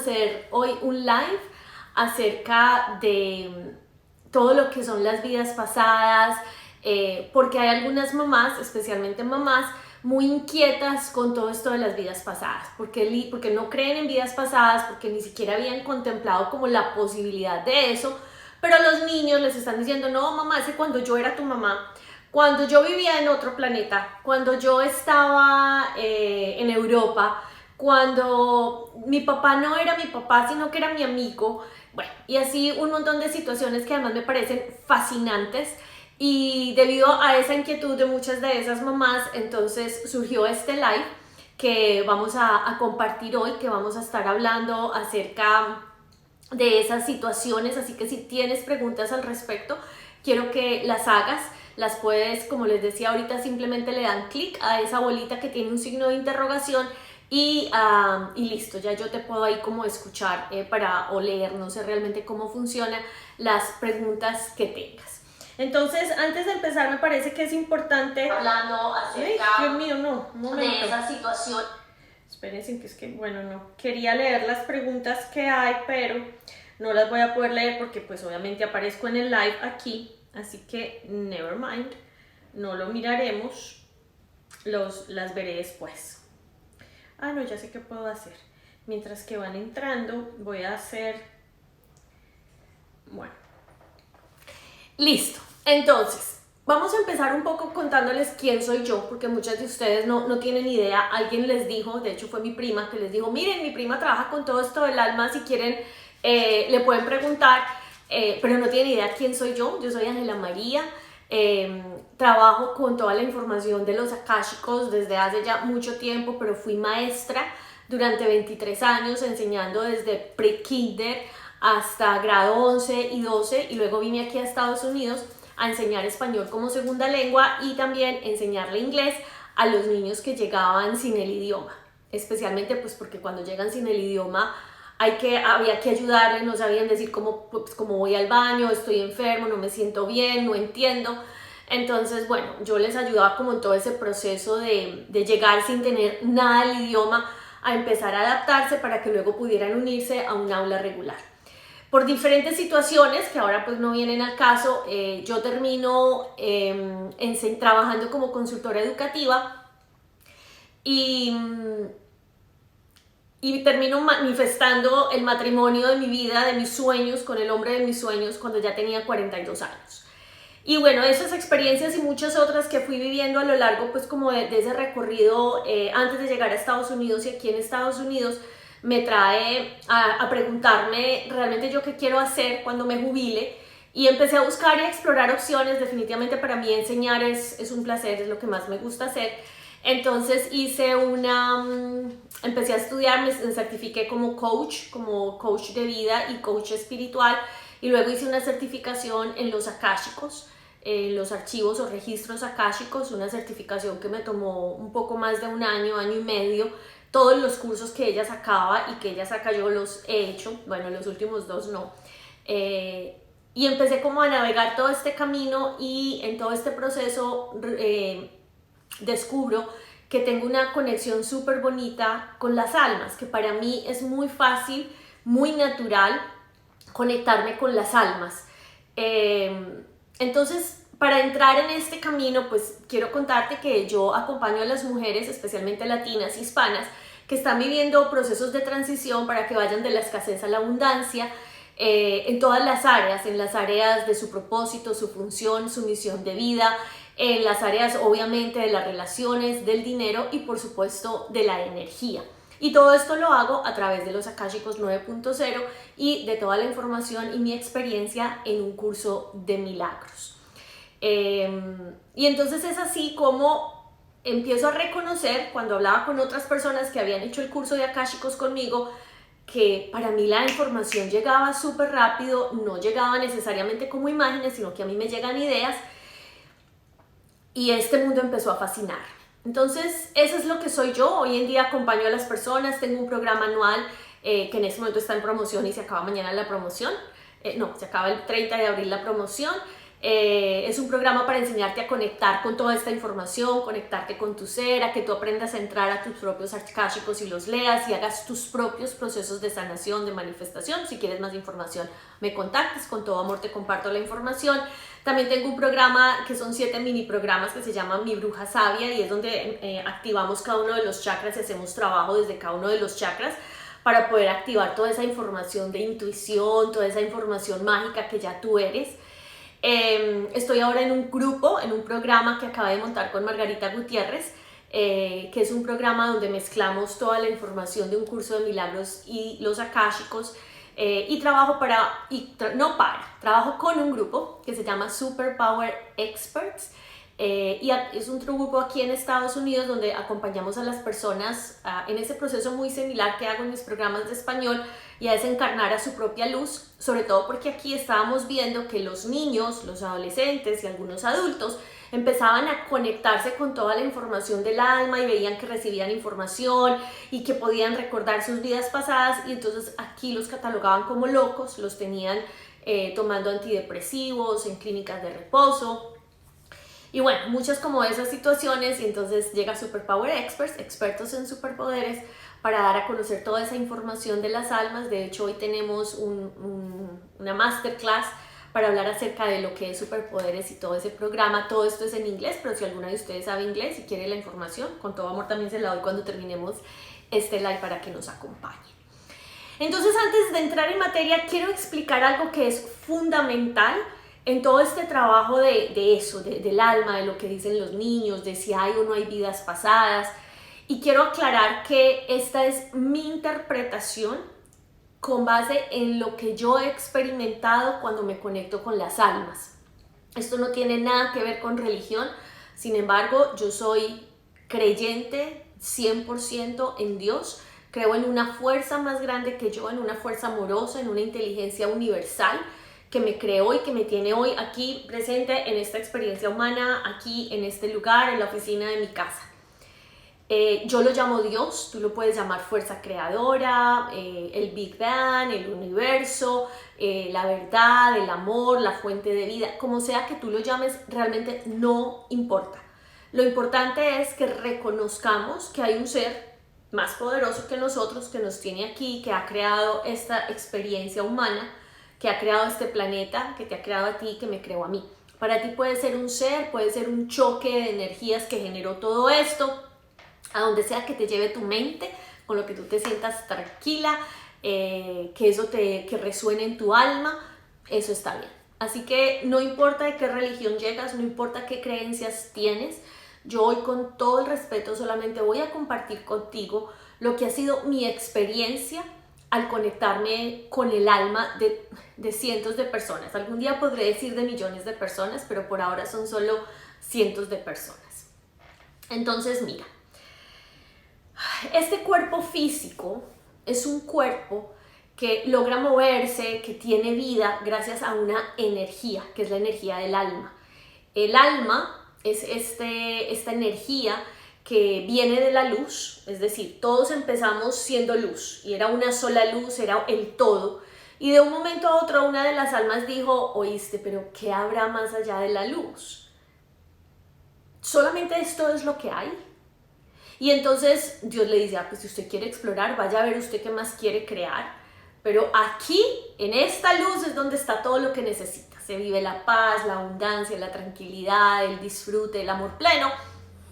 hacer hoy un live acerca de todo lo que son las vidas pasadas, porque hay algunas mamás, especialmente mamás, muy inquietas con todo esto de las vidas pasadas, porque no creen en vidas pasadas, porque ni siquiera habían contemplado como la posibilidad de eso, pero los niños les están diciendo, no mamá, ese cuando yo era tu mamá, cuando yo vivía en otro planeta, cuando yo estaba en Europa, cuando mi papá no era mi papá, sino que era mi amigo, bueno, y así un montón de situaciones que además me parecen fascinantes. Y debido a esa inquietud de muchas de esas mamás, entonces surgió este live que vamos a compartir hoy, que vamos a estar hablando acerca de esas situaciones, así que si tienes preguntas al respecto, quiero que las hagas. Las puedes, como les decía ahorita, simplemente le dan clic a esa bolita que tiene un signo de interrogación y listo, ya yo te puedo ahí como escuchar o leer, no sé realmente cómo funcionan las preguntas que tengas. Entonces, antes de empezar, me parece que es importante hablando acerca Dios mío, no, un momento. De esa situación. Espérense, que es que, bueno, no, quería leer las preguntas que hay, pero no las voy a poder leer porque pues obviamente aparezco en el live aquí, así que never mind, no lo miraremos, las veré después. Ah, no, ya sé qué puedo hacer. Mientras que van entrando, voy a hacer, bueno, listo. Entonces, vamos a empezar un poco contándoles quién soy yo, porque muchas de ustedes no tienen idea. Alguien les dijo, de hecho fue mi prima, que les dijo, miren, mi prima trabaja con todo esto del alma, si quieren le pueden preguntar, pero no tienen idea quién soy yo. Yo soy Ángela María, trabajo con toda la información de los akáshicos desde hace ya mucho tiempo, pero fui maestra durante 23 años enseñando desde pre-kinder hasta grado 11 y 12 y luego vine aquí a Estados Unidos a enseñar español como segunda lengua y también enseñarle inglés a los niños que llegaban sin el idioma, especialmente pues porque cuando llegan sin el idioma había que ayudarles, no sabían decir cómo voy al baño, estoy enfermo, no me siento bien, no entiendo. Entonces, bueno, yo les ayudaba como en todo ese proceso de llegar sin tener nada del idioma a empezar a adaptarse para que luego pudieran unirse a un aula regular. Por diferentes situaciones que ahora pues no vienen al caso, yo termino trabajando como consultora educativa y termino manifestando el matrimonio de mi vida, de mis sueños, con el hombre de mis sueños cuando ya tenía 42 años. Y bueno, esas experiencias y muchas otras que fui viviendo a lo largo pues como de ese recorrido antes de llegar a Estados Unidos y aquí en Estados Unidos, me trae a preguntarme realmente yo qué quiero hacer cuando me jubile, y empecé a buscar y a explorar opciones. Definitivamente para mí enseñar es un placer, es lo que más me gusta hacer. Entonces empecé a estudiar, me certifiqué como coach de vida y coach espiritual, y luego hice una certificación en los akáshicos, los archivos o registros akáshicos, una certificación que me tomó un poco más de un año y medio. Todos los cursos que ella sacaba y que ella saca yo los he hecho, bueno, los últimos 2 no. Y empecé como a navegar todo este camino, y en todo este proceso descubro que tengo una conexión súper bonita con las almas, que para mí es muy fácil, muy natural conectarme con las almas. Entonces, para entrar en este camino, pues quiero contarte que yo acompaño a las mujeres, especialmente latinas, hispanas, que están viviendo procesos de transición para que vayan de la escasez a la abundancia, en todas las áreas, en las áreas de su propósito, su función, su misión de vida, en las áreas obviamente de las relaciones, del dinero y por supuesto de la energía. Y todo esto lo hago a través de los Akáshicos 9.0 y de toda la información y mi experiencia en un curso de milagros. Y entonces es así como empiezo a reconocer, cuando hablaba con otras personas que habían hecho el curso de Akáshicos conmigo, que para mí la información llegaba súper rápido, no llegaba necesariamente como imágenes, sino que a mí me llegan ideas, y este mundo empezó a fascinar. Entonces eso es lo que soy yo. Hoy en día acompaño a las personas, tengo un programa anual que en este momento está en promoción y se acaba mañana la promoción. No, se acaba el 30 de abril la promoción. Es un programa para enseñarte a conectar con toda esta información, conectarte con tu ser, a que tú aprendas a entrar a tus propios arcáshicos y los leas y hagas tus propios procesos de sanación, de manifestación. Si quieres más información, me contactes, con todo amor te comparto la información. También tengo un programa que son 7 mini programas que se llama Mi Bruja Sabia, y es donde activamos cada uno de los chakras y hacemos trabajo desde cada uno de los chakras para poder activar toda esa información de intuición, toda esa información mágica que ya tú eres. Estoy ahora en un grupo, en un programa que acabé de montar con Margarita Gutiérrez, que es un programa donde mezclamos toda la información de un curso de milagros y los akáshicos, y trabajo trabajo con un grupo que se llama Superpower Experts, y es un grupo aquí en Estados Unidos donde acompañamos a las personas en ese proceso muy similar que hago en mis programas de español, y a desencarnar a su propia luz, sobre todo porque aquí estábamos viendo que los niños, los adolescentes y algunos adultos empezaban a conectarse con toda la información del alma y veían que recibían información y que podían recordar sus vidas pasadas, y entonces aquí los catalogaban como locos, los tenían tomando antidepresivos en clínicas de reposo. Y bueno, muchas como esas situaciones, y entonces llega Superpower Experts, expertos en superpoderes, para dar a conocer toda esa información de las almas. De hecho, hoy tenemos una masterclass para hablar acerca de lo que es superpoderes y todo ese programa. Todo esto es en inglés, pero si alguna de ustedes sabe inglés y quiere la información, con todo amor también se la doy cuando terminemos este live para que nos acompañe. Entonces, antes de entrar en materia, quiero explicar algo que es fundamental en todo este trabajo del alma, de lo que dicen los niños, de si hay o no hay vidas pasadas. Y quiero aclarar que esta es mi interpretación con base en lo que yo he experimentado cuando me conecto con las almas. Esto no tiene nada que ver con religión, sin embargo, yo soy creyente 100% en Dios. Creo en una fuerza más grande que yo, en una fuerza amorosa, en una inteligencia universal que me creó y que me tiene hoy aquí presente en esta experiencia humana, aquí en este lugar, en la oficina de mi casa. Yo lo llamo Dios, tú lo puedes llamar fuerza creadora, el Big Bang, el universo, la verdad, el amor, la fuente de vida, como sea que tú lo llames, realmente no importa. Lo importante es que reconozcamos que hay un ser más poderoso que nosotros, que nos tiene aquí, que ha creado esta experiencia humana, que ha creado este planeta, que te ha creado a ti, que me creó a mí. Para ti puede ser un ser, puede ser un choque de energías que generó todo esto, a donde sea que te lleve tu mente, con lo que tú te sientas tranquila, que eso que resuene en tu alma, eso está bien. Así que no importa de qué religión llegas, no importa qué creencias tienes, yo hoy con todo el respeto solamente voy a compartir contigo lo que ha sido mi experiencia al conectarme con el alma de cientos de personas. Algún día podré decir de millones de personas, pero por ahora son solo cientos de personas. Entonces, mira, este cuerpo físico es un cuerpo que logra moverse, que tiene vida gracias a una energía, que es la energía del alma. El alma es esta energía que viene de la luz, es decir, todos empezamos siendo luz y era una sola luz, era el todo. Y de un momento a otro una de las almas dijo, oíste, pero ¿qué habrá más allá de la luz? ¿Solamente esto es lo que hay? Y entonces Dios le dice, pues si usted quiere explorar, vaya a ver usted qué más quiere crear. Pero aquí, en esta luz, es donde está todo lo que necesita. Se vive la paz, la abundancia, la tranquilidad, el disfrute, el amor pleno.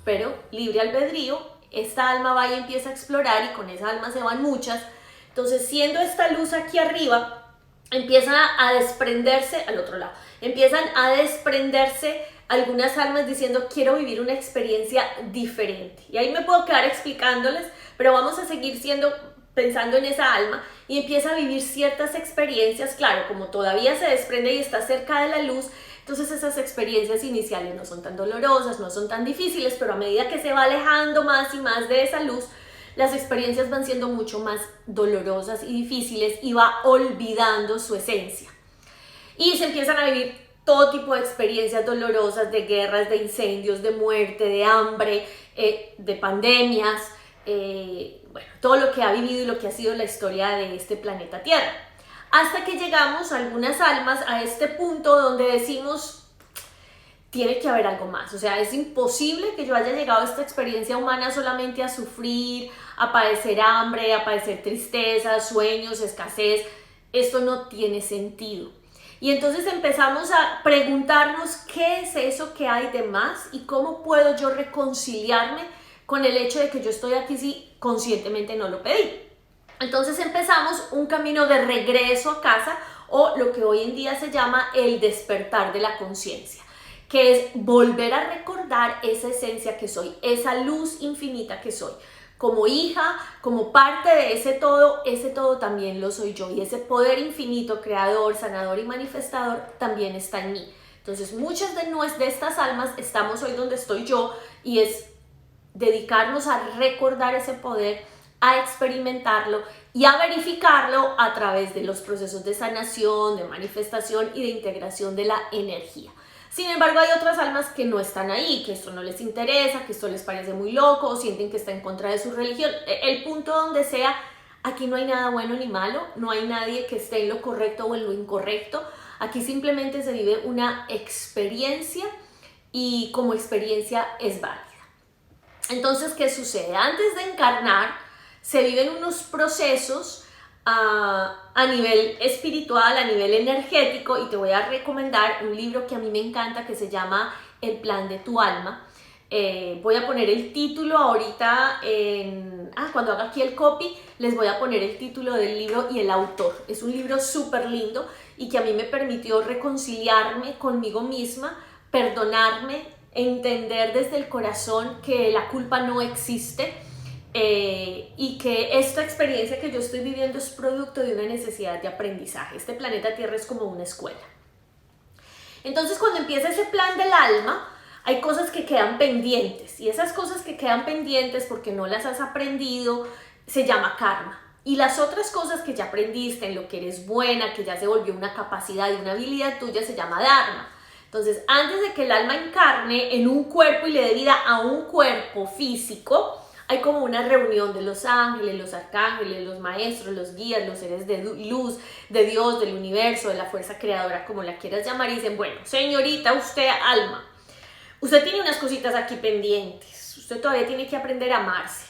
Pero libre albedrío, esta alma va y empieza a explorar, y con esa alma se van muchas. Entonces, siendo esta luz aquí arriba, empiezan a desprenderse, al otro lado, empiezan a desprenderse algunas almas diciendo, quiero vivir una experiencia diferente. Y ahí me puedo quedar explicándoles, pero vamos a seguir pensando en esa alma, y empieza a vivir ciertas experiencias. Claro, como todavía se desprende y está cerca de la luz, entonces esas experiencias iniciales no son tan dolorosas, no son tan difíciles, pero a medida que se va alejando más y más de esa luz, las experiencias van siendo mucho más dolorosas y difíciles, y va olvidando su esencia. Y se empiezan a vivir todo tipo de experiencias dolorosas, de guerras, de incendios, de muerte, de hambre, de pandemias, bueno, todo lo que ha vivido y lo que ha sido la historia de este planeta Tierra. Hasta que llegamos algunas almas a este punto donde decimos, tiene que haber algo más. O sea, es imposible que yo haya llegado a esta experiencia humana solamente a sufrir, a padecer hambre, a padecer tristeza, sueños, escasez. Esto no tiene sentido. Y entonces empezamos a preguntarnos qué es eso que hay de más y cómo puedo yo reconciliarme con el hecho de que yo estoy aquí si conscientemente no lo pedí. Entonces empezamos un camino de regreso a casa, o lo que hoy en día se llama el despertar de la conciencia, que es volver a recordar esa esencia que soy, esa luz infinita que soy. Como hija, como parte de ese todo también lo soy yo, y ese poder infinito, creador, sanador y manifestador también está en mí. Entonces muchas de estas almas estamos hoy donde estoy yo, y es dedicarnos a recordar ese poder, a experimentarlo y a verificarlo a través de los procesos de sanación, de manifestación y de integración de la energía. Sin embargo, hay otras almas que no están ahí, que esto no les interesa, que esto les parece muy loco, o sienten que está en contra de su religión. El punto donde sea, aquí no hay nada bueno ni malo, no hay nadie que esté en lo correcto o en lo incorrecto. Aquí simplemente se vive una experiencia, y como experiencia es válida. Entonces, ¿qué sucede? Antes de encarnar, se viven unos procesos a nivel espiritual, a nivel energético, y te voy a recomendar un libro que a mí me encanta, que se llama El Plan de tu Alma. Voy a poner el título ahorita, cuando haga aquí el copy, les voy a poner el título del libro y el autor. Es un libro súper lindo y que a mí me permitió reconciliarme conmigo misma, perdonarme, entender desde el corazón que la culpa no existe, y que esta experiencia que yo estoy viviendo es producto de una necesidad de aprendizaje. Este planeta Tierra es como una escuela. Entonces, cuando empieza ese plan del alma, hay cosas que quedan pendientes, y esas cosas que quedan pendientes porque no las has aprendido se llama karma. Y las otras cosas que ya aprendiste, en lo que eres buena, que ya se volvió una capacidad y una habilidad tuya, se llama dharma. Entonces, antes de que el alma encarne en un cuerpo y le dé vida a un cuerpo físico, hay como una reunión de los ángeles, los arcángeles, los maestros, los guías, los seres de luz, de Dios, del universo, de la fuerza creadora, como la quieras llamar, y dicen, bueno, señorita, usted, alma, usted tiene unas cositas aquí pendientes, usted todavía tiene que aprender a amarse,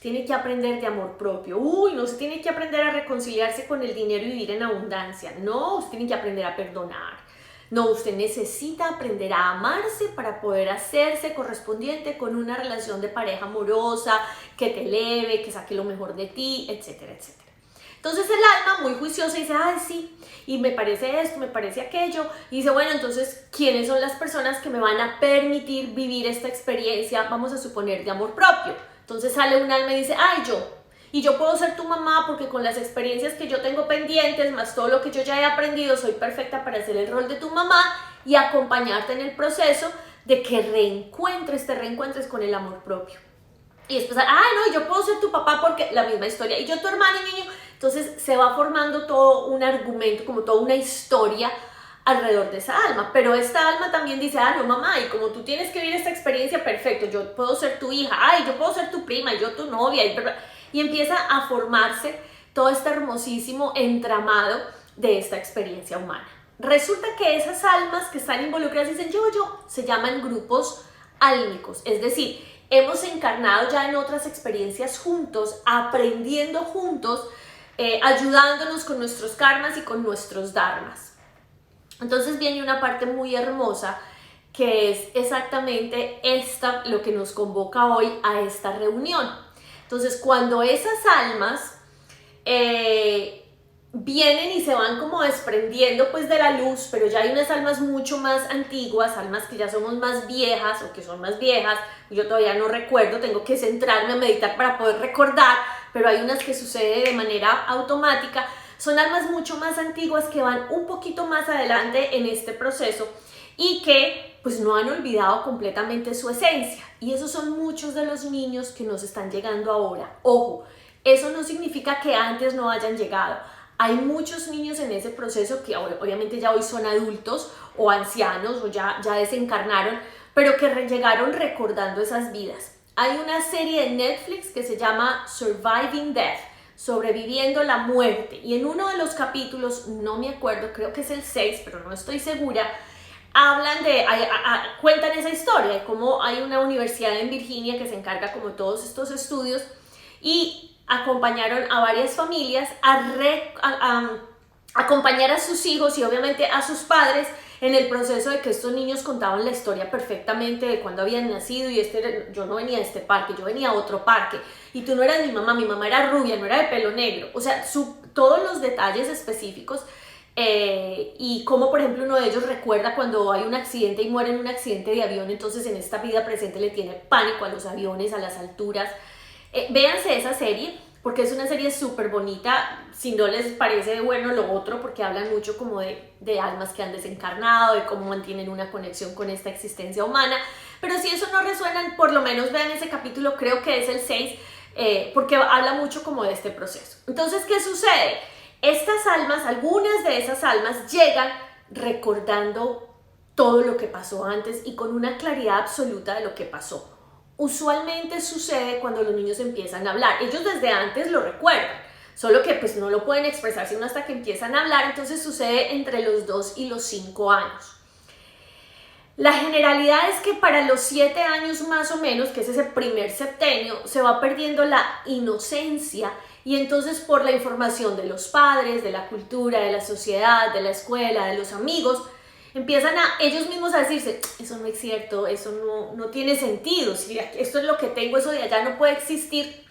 tiene que aprender de amor propio, no se tiene que aprender a reconciliarse con el dinero y vivir en abundancia, no, usted tiene que aprender a perdonar. No, usted necesita aprender a amarse para poder hacerse correspondiente con una relación de pareja amorosa, que te eleve, que saque lo mejor de ti, etcétera, etcétera. Entonces el alma, muy juiciosa, dice, ay, sí, y me parece esto, me parece aquello, y dice, bueno, entonces, ¿quiénes son las personas que me van a permitir vivir esta experiencia, vamos a suponer, de amor propio? Entonces sale un alma y dice, ay, yo. Y yo puedo ser tu mamá porque con las experiencias que yo tengo pendientes, más todo lo que yo ya he aprendido, soy perfecta para hacer el rol de tu mamá y acompañarte en el proceso de que te reencuentres con el amor propio. Y después, no, yo puedo ser tu papá porque la misma historia. Y yo tu hermano y niño. Entonces se va formando todo un argumento, como toda una historia alrededor de esa alma. Pero esta alma también dice, no, mamá, y como tú tienes que vivir esta experiencia, perfecto, yo puedo ser tu hija, yo puedo ser tu prima, yo tu novia, y empieza a formarse todo este hermosísimo entramado de esta experiencia humana. Resulta que esas almas que están involucradas dicen yo, se llaman grupos álmicos, es decir, hemos encarnado ya en otras experiencias juntos, aprendiendo juntos, ayudándonos con nuestros karmas y con nuestros dharmas. Entonces viene una parte muy hermosa que es exactamente lo que nos convoca hoy a esta reunión. Entonces, cuando esas almas vienen y se van como desprendiendo pues de la luz, pero ya hay unas almas mucho más antiguas, almas que ya somos más viejas o que son más viejas, yo todavía no recuerdo, tengo que centrarme a meditar para poder recordar, pero hay unas que sucede de manera automática, son almas mucho más antiguas que van un poquito más adelante en este proceso y que pues no han olvidado completamente su esencia, y esos son muchos de los niños que nos están llegando ahora. Ojo, eso no significa que antes no hayan llegado. Hay muchos niños en ese proceso que obviamente ya hoy son adultos o ancianos o ya desencarnaron, pero que llegaron recordando esas vidas. Hay una serie de Netflix que se llama Surviving Death, sobreviviendo la muerte, y en uno de los capítulos, no me acuerdo, creo que es el 6, pero no estoy segura, hablan de, cuentan esa historia de cómo hay una universidad en Virginia que se encarga como todos estos estudios y acompañaron a varias familias a acompañar a sus hijos y obviamente a sus padres en el proceso de que estos niños contaban la historia perfectamente de cuando habían nacido y yo no venía de este parque, yo venía a otro parque y tú no eras mi mamá era rubia, no era de pelo negro, o sea, todos los detalles específicos y como por ejemplo uno de ellos recuerda cuando hay un accidente y muere en un accidente de avión, entonces en esta vida presente le tiene pánico a los aviones, a las alturas. Véanse esa serie porque es una serie súper bonita, si no les parece bueno lo otro, porque hablan mucho como de almas que han desencarnado, de cómo mantienen una conexión con esta existencia humana, pero si eso no resuena, por lo menos vean ese capítulo, creo que es el 6, porque habla mucho como de este proceso. Entonces, ¿qué sucede? Estas almas, algunas de esas almas llegan recordando todo lo que pasó antes y con una claridad absoluta de lo que pasó. Usualmente sucede cuando los niños empiezan a hablar. Ellos desde antes lo recuerdan, solo que pues no lo pueden expresar sino hasta que empiezan a hablar, entonces sucede entre los 2 y los 5 años. La generalidad es que para los 7 años más o menos, que es ese primer septenio, se va perdiendo la inocencia y entonces por la información de los padres, de la cultura, de la sociedad, de la escuela, de los amigos, empiezan ellos mismos a decirse, eso no es cierto, eso no tiene sentido, si esto es lo que tengo, eso de allá no puede existir,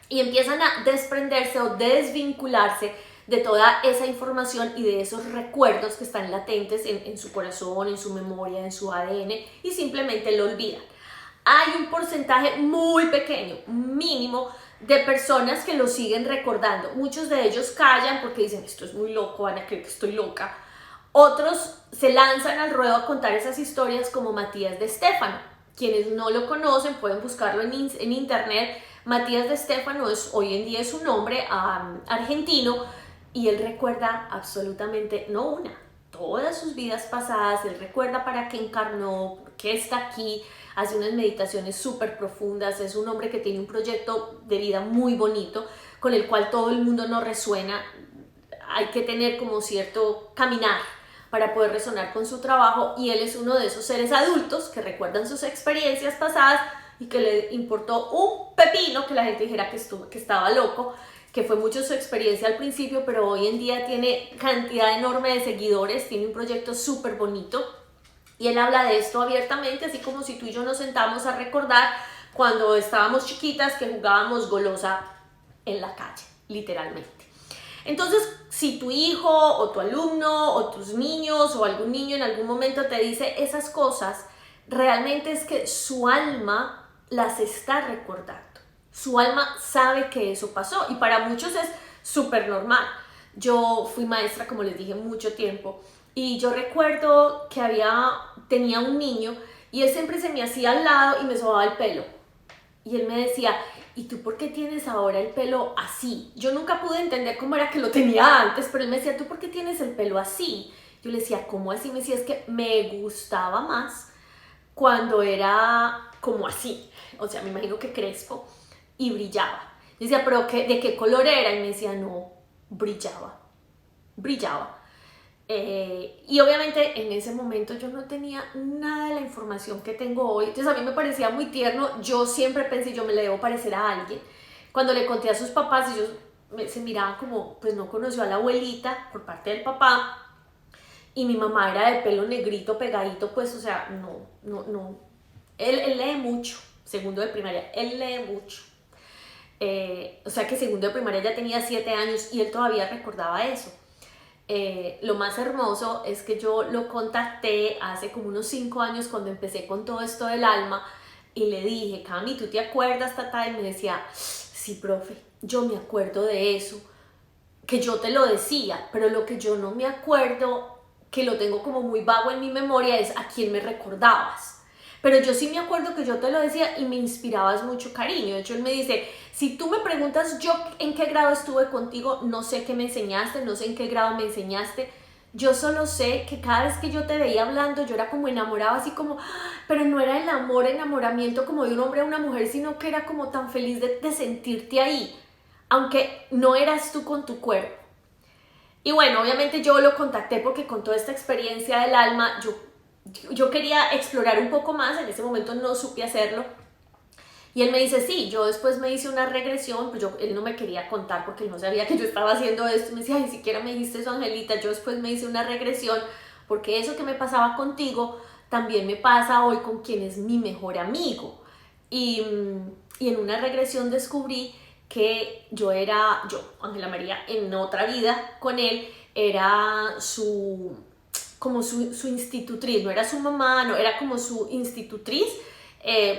y empiezan a desprenderse o desvincularse de toda esa información y de esos recuerdos que están latentes en su corazón, en su memoria, en su ADN, y simplemente lo olvidan. Hay un porcentaje muy pequeño, mínimo, de personas que lo siguen recordando. Muchos de ellos callan porque dicen, esto es muy loco, van a creer que estoy loca. Otros se lanzan al ruedo a contar esas historias como Matías de Estéfano. Quienes no lo conocen pueden buscarlo en internet. Matías de Estéfano hoy en día es un hombre argentino y él recuerda absolutamente, no una, todas sus vidas pasadas. Él recuerda para qué encarnó, por qué está aquí, hace unas meditaciones súper profundas. Es un hombre que tiene un proyecto de vida muy bonito con el cual todo el mundo no resuena. Hay que tener como cierto caminar para poder resonar con su trabajo y él es uno de esos seres adultos que recuerdan sus experiencias pasadas y que le importó un pepino que la gente dijera que estaba loco, que fue mucho su experiencia al principio, pero hoy en día tiene cantidad enorme de seguidores, tiene un proyecto súper bonito y él habla de esto abiertamente, así como si tú y yo nos sentamos a recordar cuando estábamos chiquitas que jugábamos golosa en la calle, literalmente. Entonces, si tu hijo o tu alumno o tus niños o algún niño en algún momento te dice esas cosas, realmente es que su alma las está recordando. Su alma sabe que eso pasó y para muchos es súper normal. Yo fui maestra, como les dije, mucho tiempo y yo recuerdo que tenía un niño y él siempre se me hacía al lado y me sobaba el pelo. Y él me decía, ¿y tú por qué tienes ahora el pelo así? Yo nunca pude entender cómo era que lo tenía antes, pero él me decía, ¿tú por qué tienes el pelo así? Yo le decía, ¿cómo así? Me decía, es que me gustaba más cuando era como así. O sea, me imagino que crespo y brillaba. Yo decía, ¿pero de qué color era? Y me decía, no, brillaba. Y obviamente en ese momento yo no tenía nada de la información que tengo hoy, entonces a mí me parecía muy tierno. Yo siempre pensé, yo me le debo parecer a alguien. Cuando le conté a sus papás, ellos se miraban como, pues no conoció a la abuelita por parte del papá y mi mamá era de pelo negrito pegadito, pues o sea, no. Él lee mucho, segundo de primaria, él lee mucho. O sea que segundo de primaria ya tenía 7 años y él todavía recordaba eso. Lo más hermoso es que yo lo contacté hace como unos 5 años cuando empecé con todo esto del alma y le dije, Cami, ¿tú te acuerdas, tata? Y me decía, sí, profe, yo me acuerdo de eso, que yo te lo decía, pero lo que yo no me acuerdo, que lo tengo como muy vago en mi memoria, es a quién me recordabas. Pero yo sí me acuerdo que yo te lo decía y me inspirabas mucho cariño. De hecho, él me dice, si tú me preguntas yo en qué grado estuve contigo, no sé qué me enseñaste, no sé en qué grado me enseñaste. Yo solo sé que cada vez que yo te veía hablando, yo era como enamorada, así como, pero no era el enamoramiento como de un hombre a una mujer, sino que era como tan feliz de sentirte ahí, aunque no eras tú con tu cuerpo. Y bueno, obviamente yo lo contacté porque con toda esta experiencia del alma, yo quería explorar un poco más, en ese momento no supe hacerlo. Y él me dice, sí, yo después me hice una regresión, pues él no me quería contar porque él no sabía que yo estaba haciendo esto. Me decía, ay, ni siquiera me dijiste eso, Angelita. Yo después me hice una regresión porque eso que me pasaba contigo también me pasa hoy con quien es mi mejor amigo. Y en una regresión descubrí que yo, Ángela María, en otra vida con él, era como su institutriz, no era su mamá, no, era como su institutriz,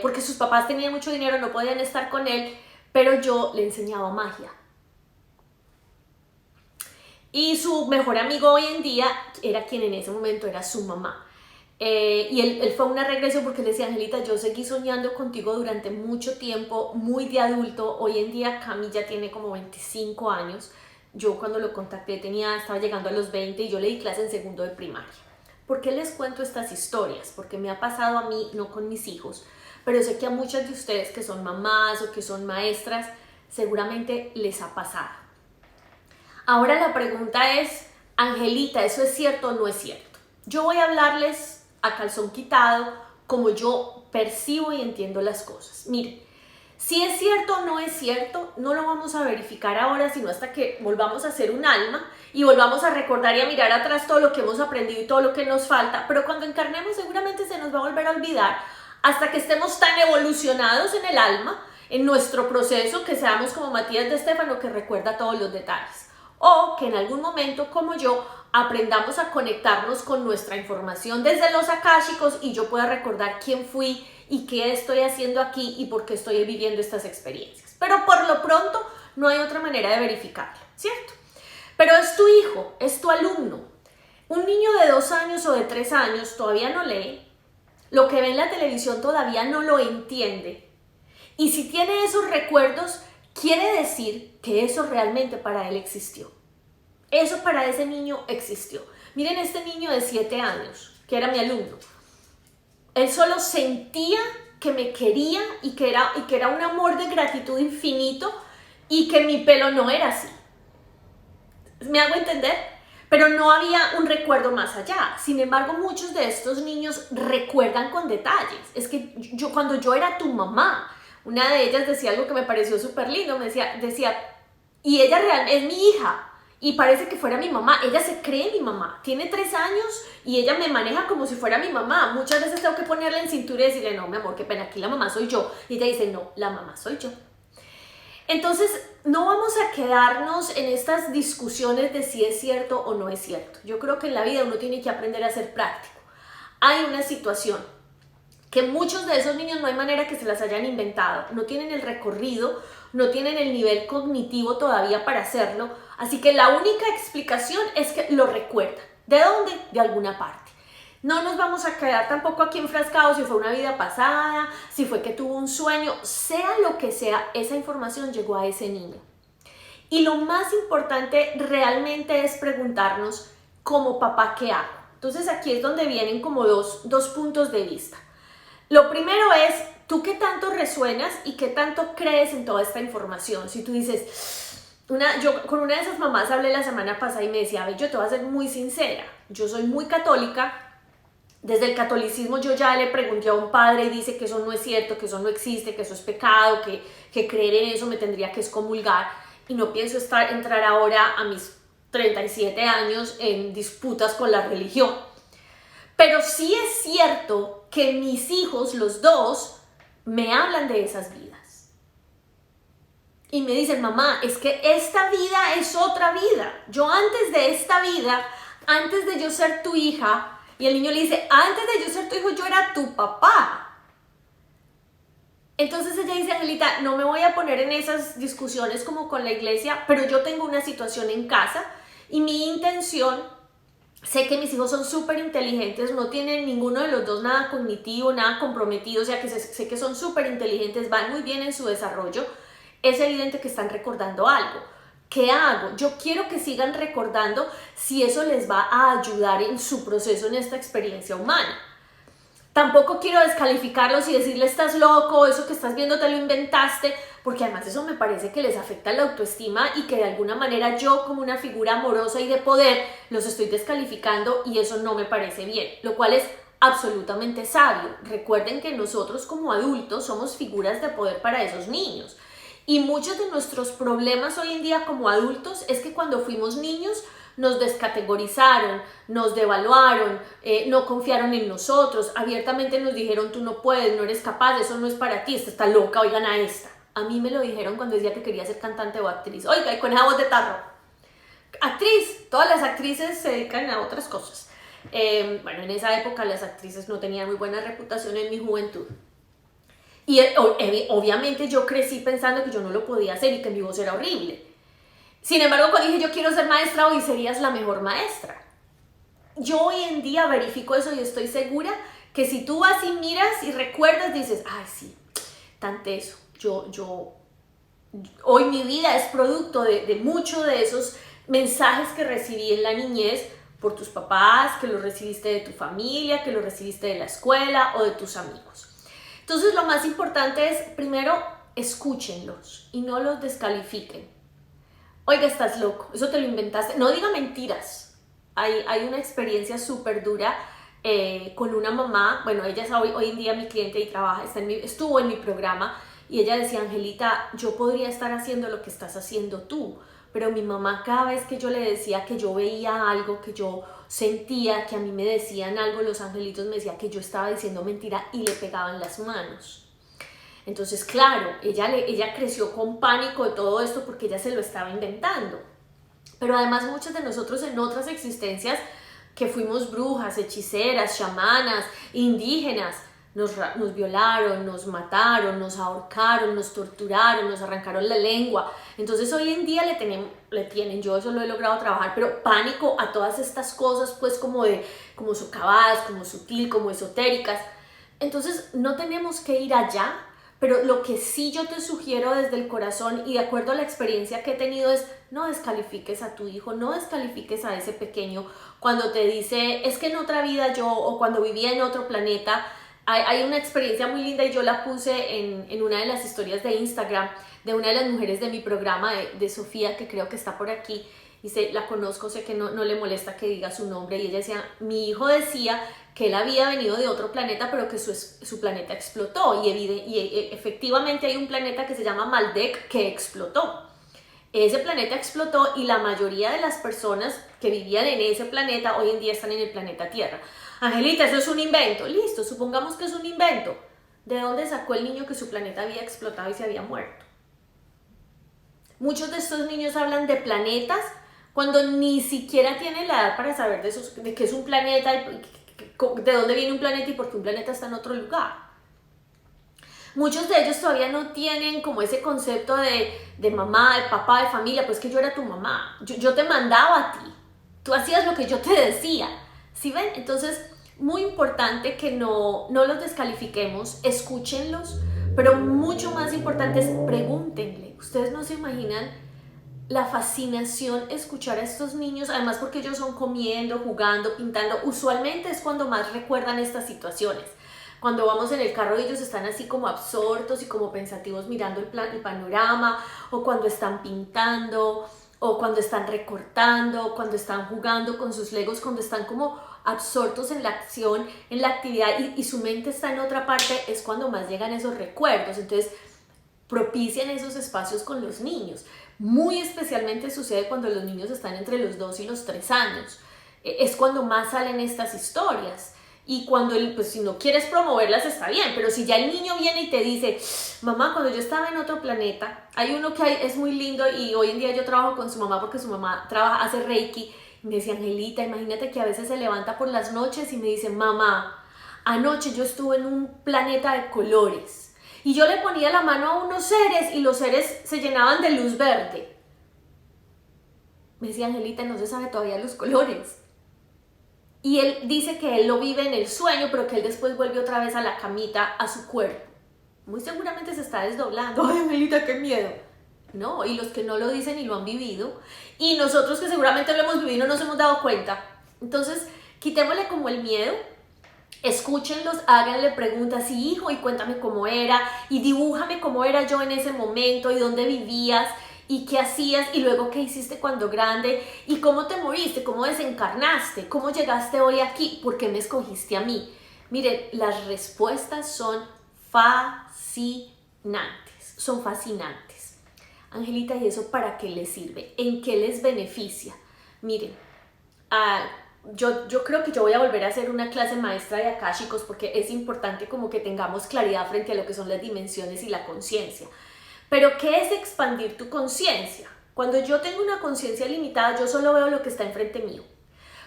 porque sus papás tenían mucho dinero, no podían estar con él, pero yo le enseñaba magia. Y su mejor amigo hoy en día era quien en ese momento era su mamá. Y él fue una regresión porque le decía, Angelita, yo seguí soñando contigo durante mucho tiempo, muy de adulto. Hoy en día Cami ya tiene como 25 años. Yo cuando lo contacté estaba llegando a los 20 y yo le di clase en segundo de primaria. ¿Por qué les cuento estas historias? Porque me ha pasado a mí, no con mis hijos, pero sé que a muchas de ustedes que son mamás o que son maestras, seguramente les ha pasado. Ahora la pregunta es, Angelita, ¿eso es cierto o no es cierto? Yo voy a hablarles a calzón quitado como yo percibo y entiendo las cosas. Miren, si es cierto o no es cierto, no lo vamos a verificar ahora, sino hasta que volvamos a hacer un alma y volvamos a recordar y a mirar atrás todo lo que hemos aprendido y todo lo que nos falta, pero cuando encarnemos seguramente se nos va a volver a olvidar hasta que estemos tan evolucionados en el alma, en nuestro proceso, que seamos como Matías de Estéfano, que recuerda todos los detalles. O que en algún momento, como yo, aprendamos a conectarnos con nuestra información desde los akáshicos y yo pueda recordar quién fui y qué estoy haciendo aquí y por qué estoy viviendo estas experiencias. Pero por lo pronto no hay otra manera de verificarlo, ¿cierto? Pero es tu hijo, es tu alumno. Un niño de 2 años o de 3 años todavía no lee, lo que ve en la televisión todavía no lo entiende. Y si tiene esos recuerdos, quiere decir que eso realmente para él existió. Eso para ese niño existió. Miren este niño de 7 años, que era mi alumno. Él solo sentía que me quería y que era un amor de gratitud infinito y que mi pelo no era así. ¿Me hago entender? Pero no había un recuerdo más allá. Sin embargo, muchos de estos niños recuerdan con detalles. Es que cuando yo era tu mamá, una de ellas decía algo que me pareció súper lindo, decía, y ella realmente es mi hija, y parece que fuera mi mamá, ella se cree mi mamá, tiene 3 años y ella me maneja como si fuera mi mamá. Muchas veces tengo que ponerla en cintura y decirle, no, mi amor, qué pena, aquí la mamá soy yo. Y ella dice, no, la mamá soy yo. Entonces, no vamos a quedarnos en estas discusiones de si es cierto o no es cierto. Yo creo que en la vida uno tiene que aprender a ser práctico. Hay una situación que muchos de esos niños no hay manera que se las hayan inventado, no tienen el recorrido, no tienen el nivel cognitivo todavía para hacerlo, así que la única explicación es que lo recuerdan. ¿De dónde? De alguna parte. No nos vamos a quedar tampoco aquí enfrascados si fue una vida pasada, si fue que tuvo un sueño, sea lo que sea, esa información llegó a ese niño. Y lo más importante realmente es preguntarnos, como papá, ¿qué hago? Entonces aquí es donde vienen como dos puntos de vista. Lo primero es, ¿tú qué tanto resuenas y qué tanto crees en toda esta información? Si tú dices, yo con una de esas mamás hablé la semana pasada y me decía, yo te voy a ser muy sincera, yo soy muy católica, desde el catolicismo yo ya le pregunté a un padre y dice que eso no es cierto, que eso no existe, que eso es pecado, que creer en eso me tendría que excomulgar y no pienso entrar ahora a mis 37 años en disputas con la religión. Pero sí es cierto que mis hijos, los dos, me hablan de esas vidas. Y me dicen, mamá, es que esta vida es otra vida. Yo antes de esta vida, antes de yo ser tu hija, y el niño le dice, antes de yo ser tu hijo, yo era tu papá. Entonces ella dice, Angelita, no me voy a poner en esas discusiones como con la iglesia, pero yo tengo una situación en casa y mi intención, sé que mis hijos son súper inteligentes, no tienen ninguno de los dos nada cognitivo, nada comprometido, o sea que sé que son súper inteligentes, van muy bien en su desarrollo, es evidente que están recordando algo. ¿Qué hago? Yo quiero que sigan recordando si eso les va a ayudar en su proceso en esta experiencia humana. Tampoco quiero descalificarlos y decirle estás loco, eso que estás viendo te lo inventaste, porque además eso me parece que les afecta la autoestima y que de alguna manera yo como una figura amorosa y de poder los estoy descalificando y eso no me parece bien, lo cual es absolutamente sabio. Recuerden que nosotros como adultos somos figuras de poder para esos niños. Y muchos de nuestros problemas hoy en día como adultos es que cuando fuimos niños nos descategorizaron, nos devaluaron, no confiaron en nosotros, abiertamente nos dijeron tú no puedes, no eres capaz, eso no es para ti, esta está loca, oigan a esta. A mí me lo dijeron cuando decía que quería ser cantante o actriz. Oiga, y con esa voz de tarro. Actriz, todas las actrices se dedican a otras cosas. Bueno, en esa época las actrices no tenían muy buena reputación en mi juventud. Y obviamente yo crecí pensando que yo no lo podía hacer y que mi voz era horrible. Sin embargo, cuando dije yo quiero ser maestra, hoy serías la mejor maestra. Yo hoy en día verifico eso y estoy segura que si tú vas y miras y recuerdas, dices, ay sí, tan teso. Hoy mi vida es producto de muchos de esos mensajes que recibí en la niñez por tus papás, que los recibiste de tu familia, que los recibiste de la escuela o de tus amigos. Entonces lo más importante es, primero, escúchenlos y no los descalifiquen. Oiga, estás loco, eso te lo inventaste. No diga mentiras. Hay una experiencia súper dura con una mamá. Bueno, ella es hoy en día mi cliente y trabaja, estuvo en mi programa. Y ella decía, Angelita, yo podría estar haciendo lo que estás haciendo tú, pero mi mamá cada vez que yo le decía que yo veía algo, que yo sentía, que a mí me decían algo, los angelitos me decían que yo estaba diciendo mentira y le pegaban las manos. Entonces, claro, ella creció con pánico de todo esto porque ella se lo estaba inventando. Pero además muchos de nosotros en otras existencias que fuimos brujas, hechiceras, chamanas, indígenas, nos violaron, nos mataron, nos ahorcaron, nos torturaron, nos arrancaron la lengua. Entonces hoy en día le tienen, yo eso lo he logrado trabajar, pero pánico a todas estas cosas pues como socavadas, como sutil, como esotéricas. Entonces no tenemos que ir allá, pero lo que sí yo te sugiero desde el corazón y de acuerdo a la experiencia que he tenido es no descalifiques a tu hijo, no descalifiques a ese pequeño cuando te dice es que en otra vida yo o cuando vivía en otro planeta. Hay una experiencia muy linda y yo la puse en una de las historias de Instagram de una de las mujeres de mi programa, de Sofía, que creo que está por aquí. Y la conozco, sé que no le molesta que diga su nombre. Y ella decía, mi hijo decía que él había venido de otro planeta, pero que su planeta explotó. Y efectivamente hay un planeta que se llama Maldek que explotó. Ese planeta explotó y la mayoría de las personas que vivían en ese planeta hoy en día están en el planeta Tierra. Angelita, eso es un invento. Listo, supongamos que es un invento. ¿De dónde sacó el niño que su planeta había explotado y se había muerto? Muchos de estos niños hablan de planetas cuando ni siquiera tienen la edad para saber de qué es un planeta, de dónde viene un planeta y por qué un planeta está en otro lugar. Muchos de ellos todavía no tienen como ese concepto de mamá, de papá, de familia, pues que yo era tu mamá, yo te mandaba a ti, tú hacías lo que yo te decía, ¿sí ven? Entonces, muy importante que no los descalifiquemos, escúchenlos, pero mucho más importante es pregúntenle. Ustedes no se imaginan la fascinación escuchar a estos niños, además porque ellos son comiendo, jugando, pintando, usualmente es cuando más recuerdan estas situaciones. Cuando vamos en el carro ellos están así como absortos y como pensativos mirando el panorama, o cuando están pintando, o cuando están recortando, cuando están jugando con sus legos, cuando están como absortos en la acción, en la actividad y su mente está en otra parte, es cuando más llegan esos recuerdos. Entonces propician esos espacios con los niños. Muy especialmente sucede cuando los niños están entre los 2 y los 3 años. Es cuando más salen estas historias. Y cuando, pues si no quieres promoverlas está bien, pero si ya el niño viene y te dice, mamá, cuando yo estaba en otro planeta, hay uno que es muy lindo y hoy en día yo trabajo con su mamá porque su mamá hace Reiki, y me decía, Angelita, imagínate que a veces se levanta por las noches y me dice, mamá, anoche yo estuve en un planeta de colores y yo le ponía la mano a unos seres y los seres se llenaban de luz verde. Me decía, Angelita, no se sabe todavía los colores. Y él dice que él lo vive en el sueño, pero que él después vuelve otra vez a la camita, a su cuerpo. Muy seguramente se está desdoblando. Ay, Angelita, qué miedo. No, y los que no lo dicen y lo han vivido, y nosotros que seguramente lo hemos vivido no nos hemos dado cuenta. Entonces, quitémosle como el miedo, escúchenlos, háganle preguntas, y hijo, y cuéntame cómo era, y dibújame cómo era yo en ese momento, y dónde vivías, y qué hacías, y luego qué hiciste cuando grande, y cómo te moriste, cómo desencarnaste, cómo llegaste hoy aquí, por qué me escogiste a mí. Miren, las respuestas son fascinantes, son fascinantes. Angelita, ¿y eso para qué les sirve? ¿En qué les beneficia? Miren, yo creo que yo voy a volver a hacer una clase maestra de akáshicos porque es importante como que tengamos claridad frente a lo que son las dimensiones y la conciencia. Pero ¿qué es expandir tu conciencia? Cuando yo tengo una conciencia limitada, yo solo veo lo que está enfrente mío.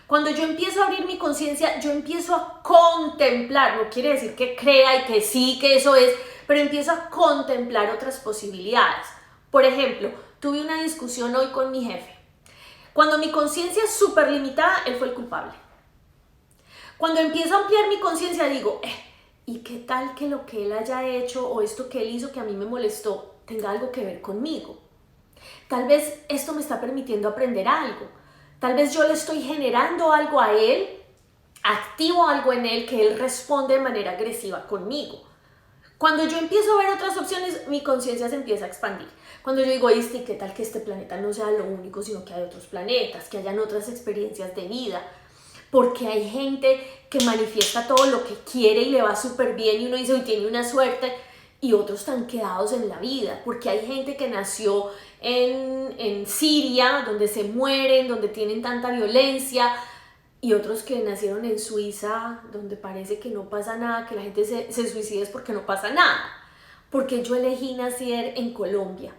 Cuando yo empiezo a abrir mi conciencia, yo empiezo a contemplar, no quiere decir que crea y que sí, que eso es, pero empiezo a contemplar otras posibilidades. Por ejemplo, tuve una discusión hoy con mi jefe. Cuando mi conciencia es súper limitada, él fue el culpable. Cuando empiezo a ampliar mi conciencia, digo, ¿y qué tal que lo que él haya hecho o esto que él hizo que a mí me molestó tenga algo que ver conmigo? Tal vez esto me está permitiendo aprender algo. Tal vez yo le estoy generando algo a él, activo algo en él que él responde de manera agresiva conmigo. Cuando yo empiezo a ver otras opciones, mi conciencia se empieza a expandir. Cuando yo digo, ¿qué tal que este planeta no sea lo único, sino que hay otros planetas, que hayan otras experiencias de vida? Porque hay gente que manifiesta todo lo que quiere y le va súper bien y uno dice, uy, tiene una suerte, y otros están quedados en la vida, porque hay gente que nació en Siria, donde se mueren, donde tienen tanta violencia, y otros que nacieron en Suiza, donde parece que no pasa nada, que la gente se suicida es porque no pasa nada. Porque yo elegí nacer en Colombia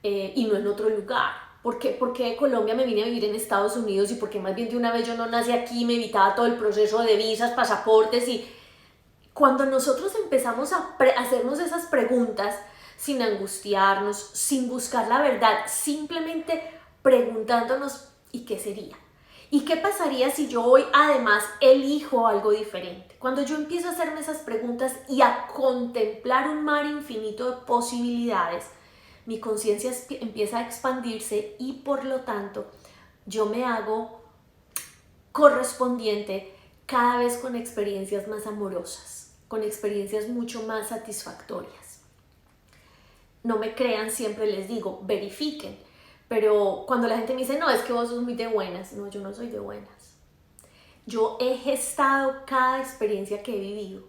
y no en otro lugar. ¿Por qué de Colombia me vine a vivir en Estados Unidos? Y porque más bien de una vez yo no nací aquí, me evitaba todo el proceso de visas, pasaportes. Y cuando nosotros empezamos a hacernos esas preguntas, sin angustiarnos, sin buscar la verdad, simplemente preguntándonos, ¿y qué sería? ¿Y qué pasaría si yo hoy además elijo algo diferente? Cuando yo empiezo a hacerme esas preguntas y a contemplar un mar infinito de posibilidades, mi conciencia empieza a expandirse y por lo tanto yo me hago correspondiente cada vez con experiencias más amorosas, con experiencias mucho más satisfactorias. No me crean, siempre les digo, verifiquen. Pero cuando la gente me dice, no, es que vos sos muy de buenas. No, yo no soy de buenas. Yo he gestado cada experiencia que he vivido.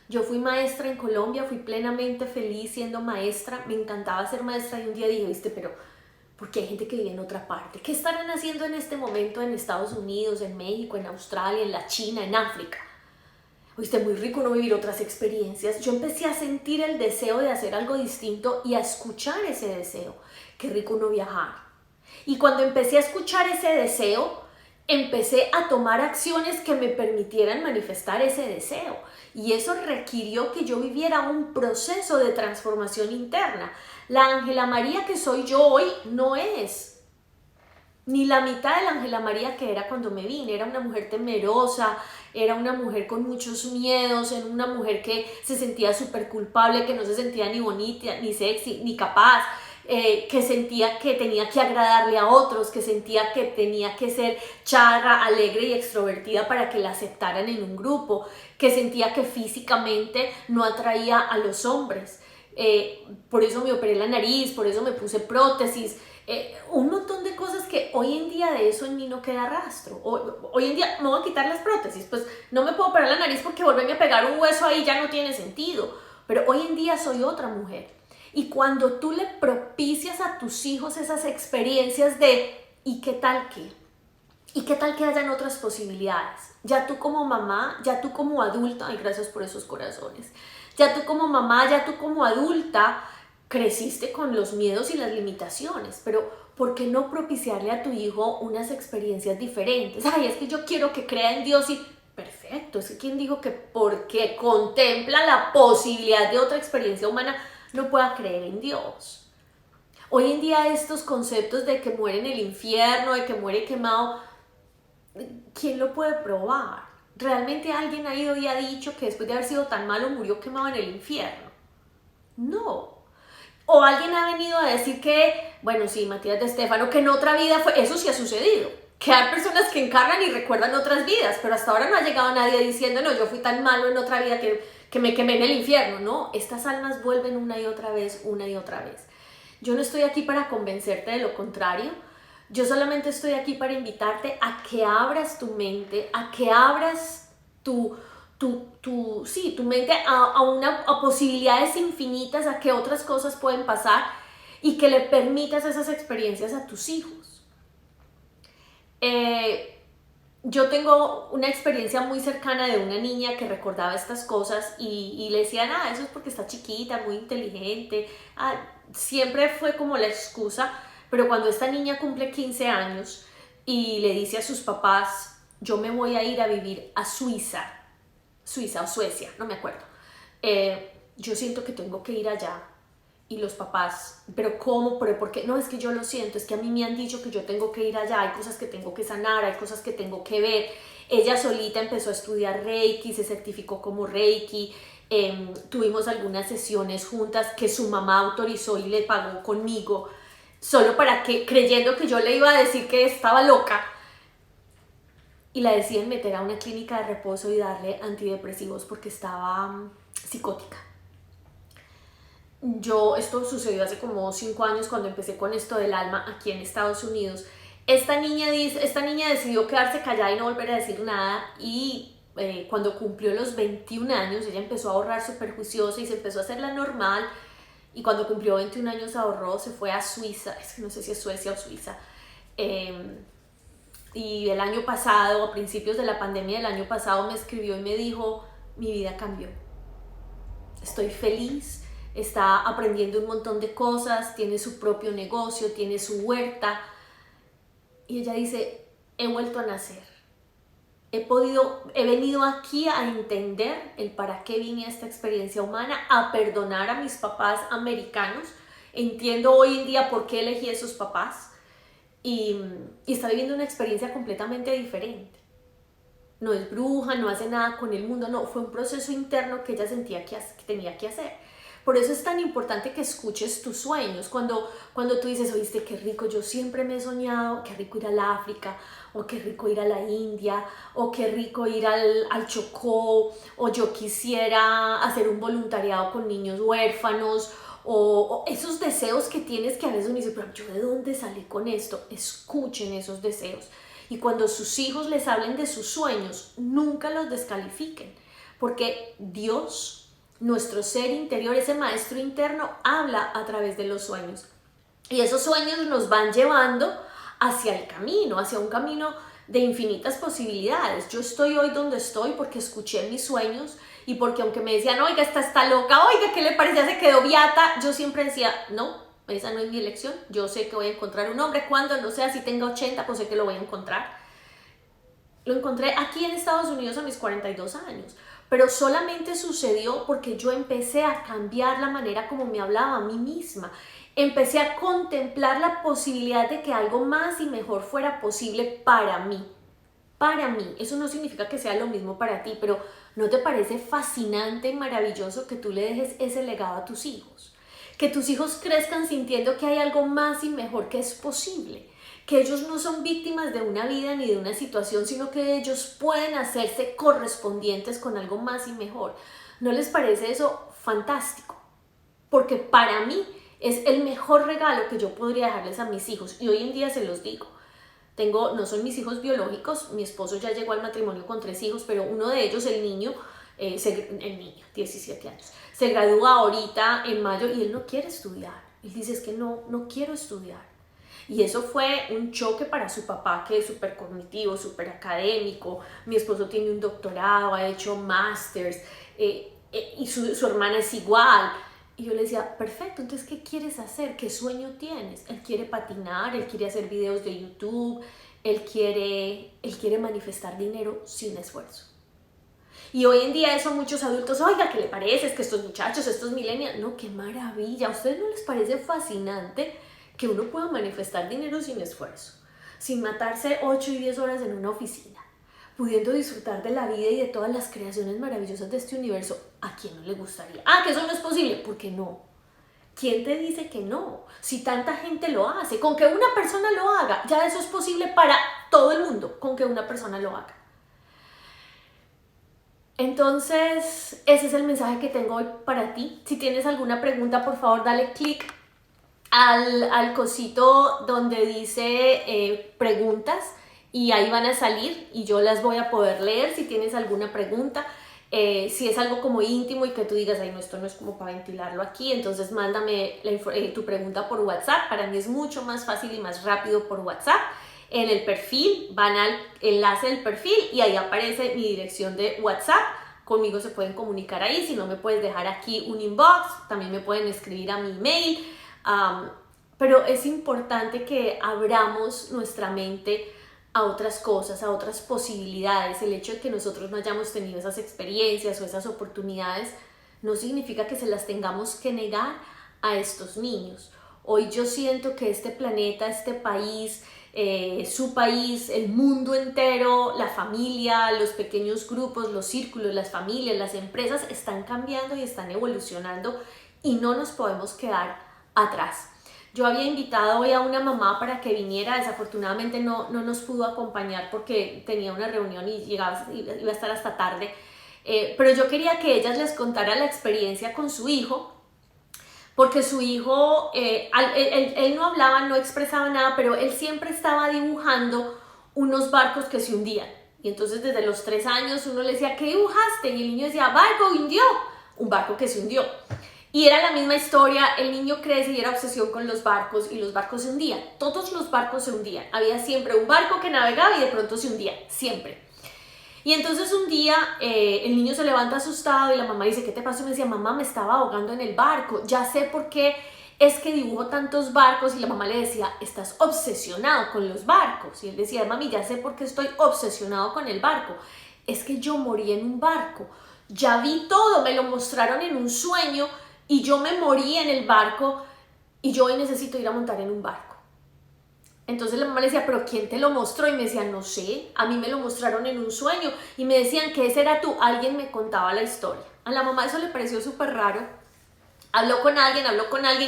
Yo fui maestra en Colombia, fui plenamente feliz siendo maestra. Me encantaba ser maestra y un día dije, pero ¿por qué hay gente que vive en otra parte? ¿Qué estarán haciendo en este momento en Estados Unidos, en México, en Australia, en la China, en África? Muy rico no vivir otras experiencias. Yo empecé a sentir el deseo de hacer algo distinto y a escuchar ese deseo. Qué rico no viajar. Y cuando empecé a escuchar ese deseo, empecé a tomar acciones que me permitieran manifestar ese deseo. Y eso requirió que yo viviera un proceso de transformación interna. La Ángela María que soy yo hoy no es ni la mitad de la Ángela María que era cuando me vine. Era una mujer temerosa, era una mujer con muchos miedos, era una mujer que se sentía súper culpable, que no se sentía ni bonita, ni sexy, ni capaz. Que sentía que tenía que agradarle a otros, que sentía que tenía que ser charra, alegre y extrovertida para que la aceptaran en un grupo, que sentía que físicamente no atraía a los hombres. Por eso me operé la nariz, por eso me puse prótesis, un montón de cosas que hoy en día de eso en mí no queda rastro. Hoy en día me voy a quitar las prótesis, pues no me puedo operar la nariz porque volverme a pegar un hueso ahí ya no tiene sentido, pero hoy en día soy otra mujer. Y cuando tú le propicias a tus hijos esas experiencias de ¿y qué tal qué? ¿Y qué tal que hayan otras posibilidades? Ya tú como mamá, ya tú como adulta, ay, gracias por esos corazones, ya tú como mamá, ya tú como adulta, creciste con los miedos y las limitaciones, pero ¿por qué no propiciarle a tu hijo unas experiencias diferentes? Ay, es que yo quiero que crea en Dios y perfecto, es que ¿quién dijo que porque contempla la posibilidad de otra experiencia humana no pueda creer en Dios? Hoy en día estos conceptos de que muere en el infierno, de que muere quemado, ¿quién lo puede probar? ¿Realmente alguien ha ido y ha dicho que después de haber sido tan malo murió quemado en el infierno? No. O alguien ha venido a decir que, bueno, sí, Matías de Estéfano, que en otra vida fue, eso sí ha sucedido, que hay personas que encarnan y recuerdan otras vidas, pero hasta ahora no ha llegado nadie diciendo, no, yo fui tan malo en otra vida que me quemé en el infierno. No, estas almas vuelven una y otra vez, una y otra vez. Yo no estoy aquí para convencerte de lo contrario, yo solamente estoy aquí para invitarte a que abras tu mente, a que abras tu tu mente a posibilidades infinitas, a que otras cosas pueden pasar y que le permitas esas experiencias a tus hijos. Yo tengo una experiencia muy cercana de una niña que recordaba estas cosas y le decían, eso es porque está chiquita, muy inteligente. Siempre fue como la excusa, pero cuando esta niña cumple 15 años y le dice a sus papás, yo me voy a ir a vivir a Suiza o Suecia, no me acuerdo. Yo siento que tengo que ir allá. Y los papás, ¿pero cómo? ¿Pero por qué? No, es que yo lo siento, es que a mí me han dicho que yo tengo que ir allá, hay cosas que tengo que sanar, hay cosas que tengo que ver. Ella solita empezó a estudiar Reiki, se certificó como Reiki, tuvimos algunas sesiones juntas que su mamá autorizó y le pagó conmigo, solo para que, creyendo que yo le iba a decir que estaba loca, y la deciden meter a una clínica de reposo y darle antidepresivos porque estaba psicótica. Esto sucedió hace como 5 años cuando empecé con esto del alma aquí en Estados Unidos. Esta niña decidió quedarse callada y no volver a decir nada, y cuando cumplió los 21 años ella empezó a ahorrar súper juiciosa y se empezó a hacer la normal, y cuando cumplió 21 años ahorró, se fue a Suiza, es que no sé si es Suecia o Suiza, y el año pasado, a principios de la pandemia del año pasado, me escribió y me dijo, mi vida cambió, estoy feliz, está aprendiendo un montón de cosas, tiene su propio negocio, tiene su huerta. Y ella dice, he vuelto a nacer. He venido aquí a entender el para qué vine a esta experiencia humana, a perdonar a mis papás americanos. Entiendo hoy en día por qué elegí a esos papás. Y está viviendo una experiencia completamente diferente. No es bruja, no hace nada con el mundo, no, fue un proceso interno que ella sentía que tenía que hacer. Por eso es tan importante que escuches tus sueños. Cuando tú dices, oíste, qué rico, yo siempre me he soñado, qué rico ir al África, o qué rico ir a la India, o qué rico ir al Chocó, o yo quisiera hacer un voluntariado con niños huérfanos, o esos deseos que tienes que a veces uno dice, pero yo de dónde salí con esto. Escuchen esos deseos. Y cuando sus hijos les hablen de sus sueños, nunca los descalifiquen, porque Dios, nuestro ser interior, ese maestro interno, habla a través de los sueños. Y esos sueños nos van llevando hacia el camino, hacia un camino de infinitas posibilidades. Yo estoy hoy donde estoy porque escuché mis sueños y porque aunque me decían, oiga, esta está loca, oiga, ¿qué le parece? Ya se quedó beata. Yo siempre decía, no, esa no es mi elección. Yo sé que voy a encontrar un hombre. Cuando no sea, si tenga 80, pues sé que lo voy a encontrar. Lo encontré aquí en Estados Unidos a mis 42 años. Pero solamente sucedió porque yo empecé a cambiar la manera como me hablaba a mí misma. Empecé a contemplar la posibilidad de que algo más y mejor fuera posible para mí. Para mí. Eso no significa que sea lo mismo para ti, pero ¿no te parece fascinante y maravilloso que tú le dejes ese legado a tus hijos? Que tus hijos crezcan sintiendo que hay algo más y mejor que es posible. Que ellos no son víctimas de una vida ni de una situación, sino que ellos pueden hacerse correspondientes con algo más y mejor. ¿No les parece eso fantástico? Porque para mí es el mejor regalo que yo podría dejarles a mis hijos, y hoy en día se los digo. No son mis hijos biológicos, mi esposo ya llegó al matrimonio con 3 hijos, pero uno de ellos, el niño, 17 años, se gradúa ahorita en mayo y él no quiere estudiar. Él dice, es que no quiero estudiar. Y eso fue un choque para su papá, que es súper cognitivo, súper académico. Mi esposo tiene un doctorado, ha hecho másters, y su hermana es igual. Y yo le decía, perfecto, entonces, ¿qué quieres hacer? ¿Qué sueño tienes? Él quiere patinar, él quiere hacer videos de YouTube, él quiere manifestar dinero sin esfuerzo. Y hoy en día eso muchos adultos, oiga, ¿qué le parece? Es que estos muchachos, estos millennials, no, qué maravilla. ¿A ustedes no les parece fascinante que uno pueda manifestar dinero sin esfuerzo, sin matarse 8 y 10 horas en una oficina, pudiendo disfrutar de la vida y de todas las creaciones maravillosas de este universo? ¿A quién no le gustaría? Que eso no es posible. ¿Por qué no? ¿Quién te dice que no? Si tanta gente lo hace, con que una persona lo haga, ya eso es posible para todo el mundo, con que una persona lo haga. Entonces, ese es el mensaje que tengo hoy para ti. Si tienes alguna pregunta, por favor, dale clic al cosito donde dice preguntas, y ahí van a salir y yo las voy a poder leer si tienes alguna pregunta. Si es algo como íntimo y que tú digas, ay no, esto no es como para ventilarlo aquí, entonces mándame tu pregunta por WhatsApp. Para mí es mucho más fácil y más rápido por WhatsApp. En el perfil, van al enlace del perfil y ahí aparece mi dirección de WhatsApp. Conmigo se pueden comunicar ahí. Si no, me puedes dejar aquí un inbox, también me pueden escribir a mi email. Pero es importante que abramos nuestra mente a otras cosas, a otras posibilidades. El hecho de que nosotros no hayamos tenido esas experiencias o esas oportunidades no significa que se las tengamos que negar a estos niños. Hoy yo siento que este planeta, este país, su país, el mundo entero, la familia, los pequeños grupos, los círculos, las familias, las empresas están cambiando y están evolucionando y no nos podemos quedar atrás. Yo había invitado hoy a una mamá para que viniera, desafortunadamente no nos pudo acompañar porque tenía una reunión y iba a estar hasta tarde, pero yo quería que ellas les contara la experiencia con su hijo, porque su hijo, él no hablaba, no expresaba nada, pero él siempre estaba dibujando unos barcos que se hundían. Y entonces desde los 3 años uno le decía, ¿qué dibujaste? Y el niño decía, barco hundió, un barco que se hundió. Y era la misma historia, el niño crece y era obsesión con los barcos y los barcos se hundían. Todos los barcos se hundían. Había siempre un barco que navegaba y de pronto se hundía, siempre. Y entonces un día el niño se levanta asustado y la mamá dice, ¿qué te pasó? Y me decía, mamá, me estaba ahogando en el barco. Ya sé por qué es que dibujo tantos barcos. Y la mamá le decía, estás obsesionado con los barcos. Y él decía, mami, ya sé por qué estoy obsesionado con el barco. Es que yo morí en un barco. Ya vi todo, me lo mostraron en un sueño y yo me morí en el barco y yo hoy necesito ir a montar en un barco. Entonces la mamá le decía, ¿pero quién te lo mostró? Y me decía, no sé, a mí me lo mostraron en un sueño y me decían que ese era tú, alguien me contaba la historia. A la mamá eso le pareció súper raro. Habló con alguien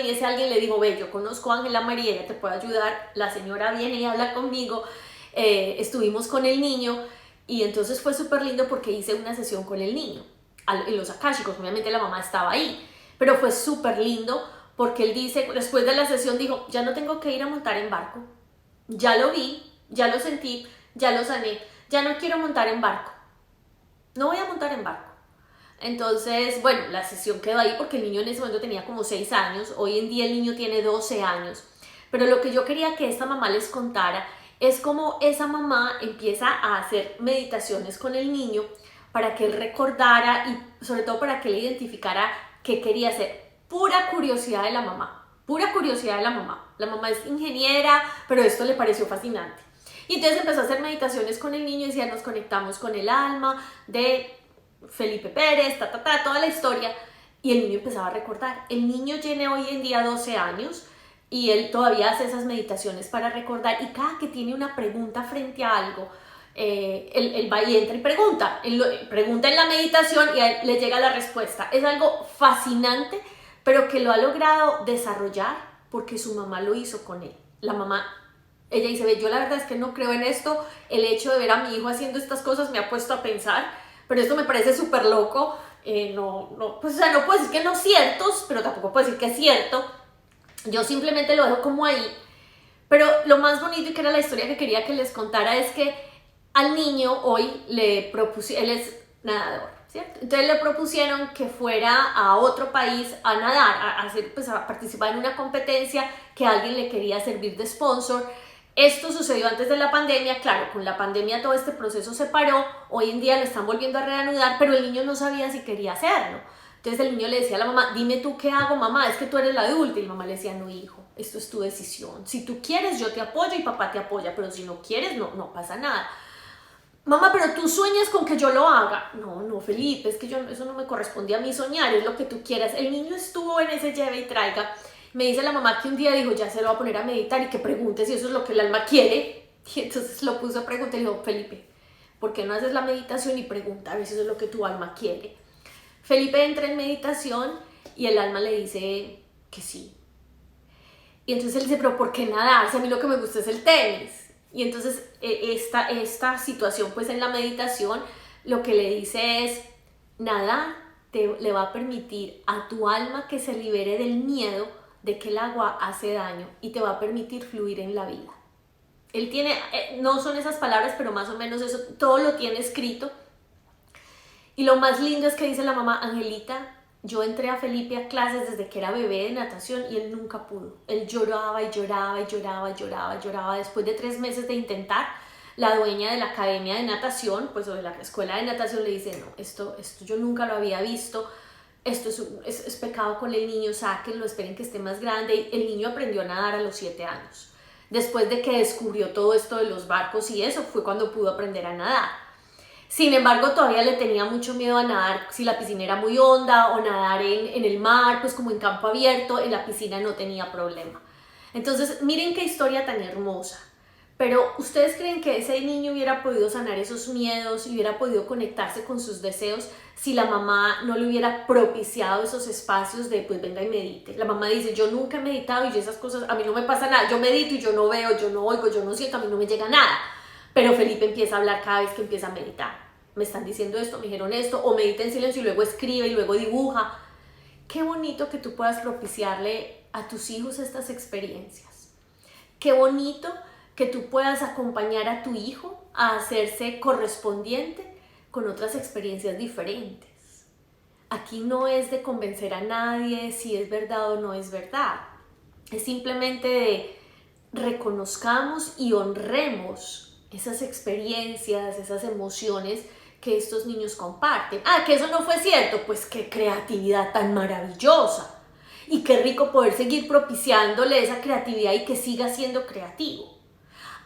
y ese alguien le dijo, ve, yo conozco a Ángela María, ella te puede ayudar. La señora viene y habla conmigo, estuvimos con el niño y entonces fue súper lindo porque hice una sesión con el niño en los akáshicos. Obviamente la mamá estaba ahí, pero fue súper lindo porque él dice, después de la sesión dijo, ya no tengo que ir a montar en barco, ya lo vi, ya lo sentí, ya lo sané, ya no quiero montar en barco, no voy a montar en barco. Entonces, bueno, la sesión quedó ahí porque el niño en ese momento tenía como 6 años, hoy en día el niño tiene 12 años, pero lo que yo quería que esta mamá les contara es cómo esa mamá empieza a hacer meditaciones con el niño para que él recordara y sobre todo para que él identificara qué quería hacer. Pura curiosidad de la mamá, pura curiosidad de la mamá. La mamá es ingeniera, pero esto le pareció fascinante. Y entonces empezó a hacer meditaciones con el niño y decía, nos conectamos con el alma de Felipe Pérez, toda la historia. Y el niño empezaba a recordar. El niño tiene hoy en día 12 años y él todavía hace esas meditaciones para recordar. Y cada que tiene una pregunta frente a algo, él va y entra y pregunta. Él pregunta en la meditación y a él le llega la respuesta. Es algo fascinante, pero que lo ha logrado desarrollar porque su mamá lo hizo con él. La mamá, ella dice, ve, yo la verdad es que no creo en esto, el hecho de ver a mi hijo haciendo estas cosas me ha puesto a pensar, pero esto me parece súper loco, pues, o sea, no puedo decir que no es cierto, pero tampoco puedo decir que es cierto, yo simplemente lo dejo como ahí. Pero lo más bonito y que era la historia que quería que les contara es que al niño hoy le propusieron, él es nadador, ¿cierto? Entonces le propusieron que fuera a otro país a nadar, a participar en una competencia que alguien le quería servir de sponsor. Esto sucedió antes de la pandemia, claro, con la pandemia todo este proceso se paró, hoy en día lo están volviendo a reanudar, pero el niño no sabía si quería hacerlo. Entonces el niño le decía a la mamá, dime tú qué hago, mamá, es que tú eres la adulta. Y la mamá le decía, no, hijo, esto es tu decisión. Si tú quieres, yo te apoyo y papá te apoya, pero si no quieres, no pasa nada. Mamá, pero tú sueñas con que yo lo haga. No, Felipe, es que eso no me corresponde a mí soñar, es lo que tú quieras. El niño estuvo en ese lleve y traiga. Me dice la mamá que un día dijo, ya se lo va a poner a meditar y que pregunte si eso es lo que el alma quiere. Y entonces lo puso a preguntar y le dijo, Felipe, ¿por qué no haces la meditación y pregunta a ver si eso es lo que tu alma quiere? Felipe entra en meditación y el alma le dice que sí. Y entonces él dice, pero ¿por qué nadar? Si a mí lo que me gusta es el tenis. Y entonces esta situación pues en la meditación lo que le dice es, nadar le va a permitir a tu alma que se libere del miedo de que el agua hace daño y te va a permitir fluir en la vida. Él tiene, no son esas palabras, pero más o menos eso, todo lo tiene escrito. Y lo más lindo es que dice la mamá, Angelita, yo entré a Felipe a clases desde que era bebé de natación y él nunca pudo. Él lloraba y lloraba y lloraba y lloraba y lloraba. Después de 3 meses de intentar, la dueña de la academia de natación, pues o de la escuela de natación, le dice, no, esto yo nunca lo había visto, esto es pecado con el niño, sáquenlo, esperen que esté más grande. Y el niño aprendió a nadar a los 7 años. Después de que descubrió todo esto de los barcos y eso, fue cuando pudo aprender a nadar. Sin embargo, todavía le tenía mucho miedo a nadar si la piscina era muy honda o nadar en el mar, pues como en campo abierto, en la piscina no tenía problema. Entonces, miren qué historia tan hermosa. Pero, ¿ustedes creen que ese niño hubiera podido sanar esos miedos y hubiera podido conectarse con sus deseos si la mamá no le hubiera propiciado esos espacios de, pues venga y medite? La mamá dice, yo nunca he meditado y esas cosas, a mí no me pasa nada, yo medito y yo no veo, yo no oigo, yo no siento, a mí no me llega nada. Pero Felipe empieza a hablar cada vez que empieza a meditar. Me están diciendo esto, me dijeron esto, o medita en silencio y luego escribe y luego dibuja. Qué bonito que tú puedas propiciarle a tus hijos estas experiencias. Qué bonito que tú puedas acompañar a tu hijo a hacerse correspondiente con otras experiencias diferentes. Aquí no es de convencer a nadie si es verdad o no es verdad. Es simplemente de reconozcamos y honremos esas experiencias, esas emociones que estos niños comparten. Ah, que eso no fue cierto, pues qué creatividad tan maravillosa. Y qué rico poder seguir propiciándole esa creatividad y que siga siendo creativo.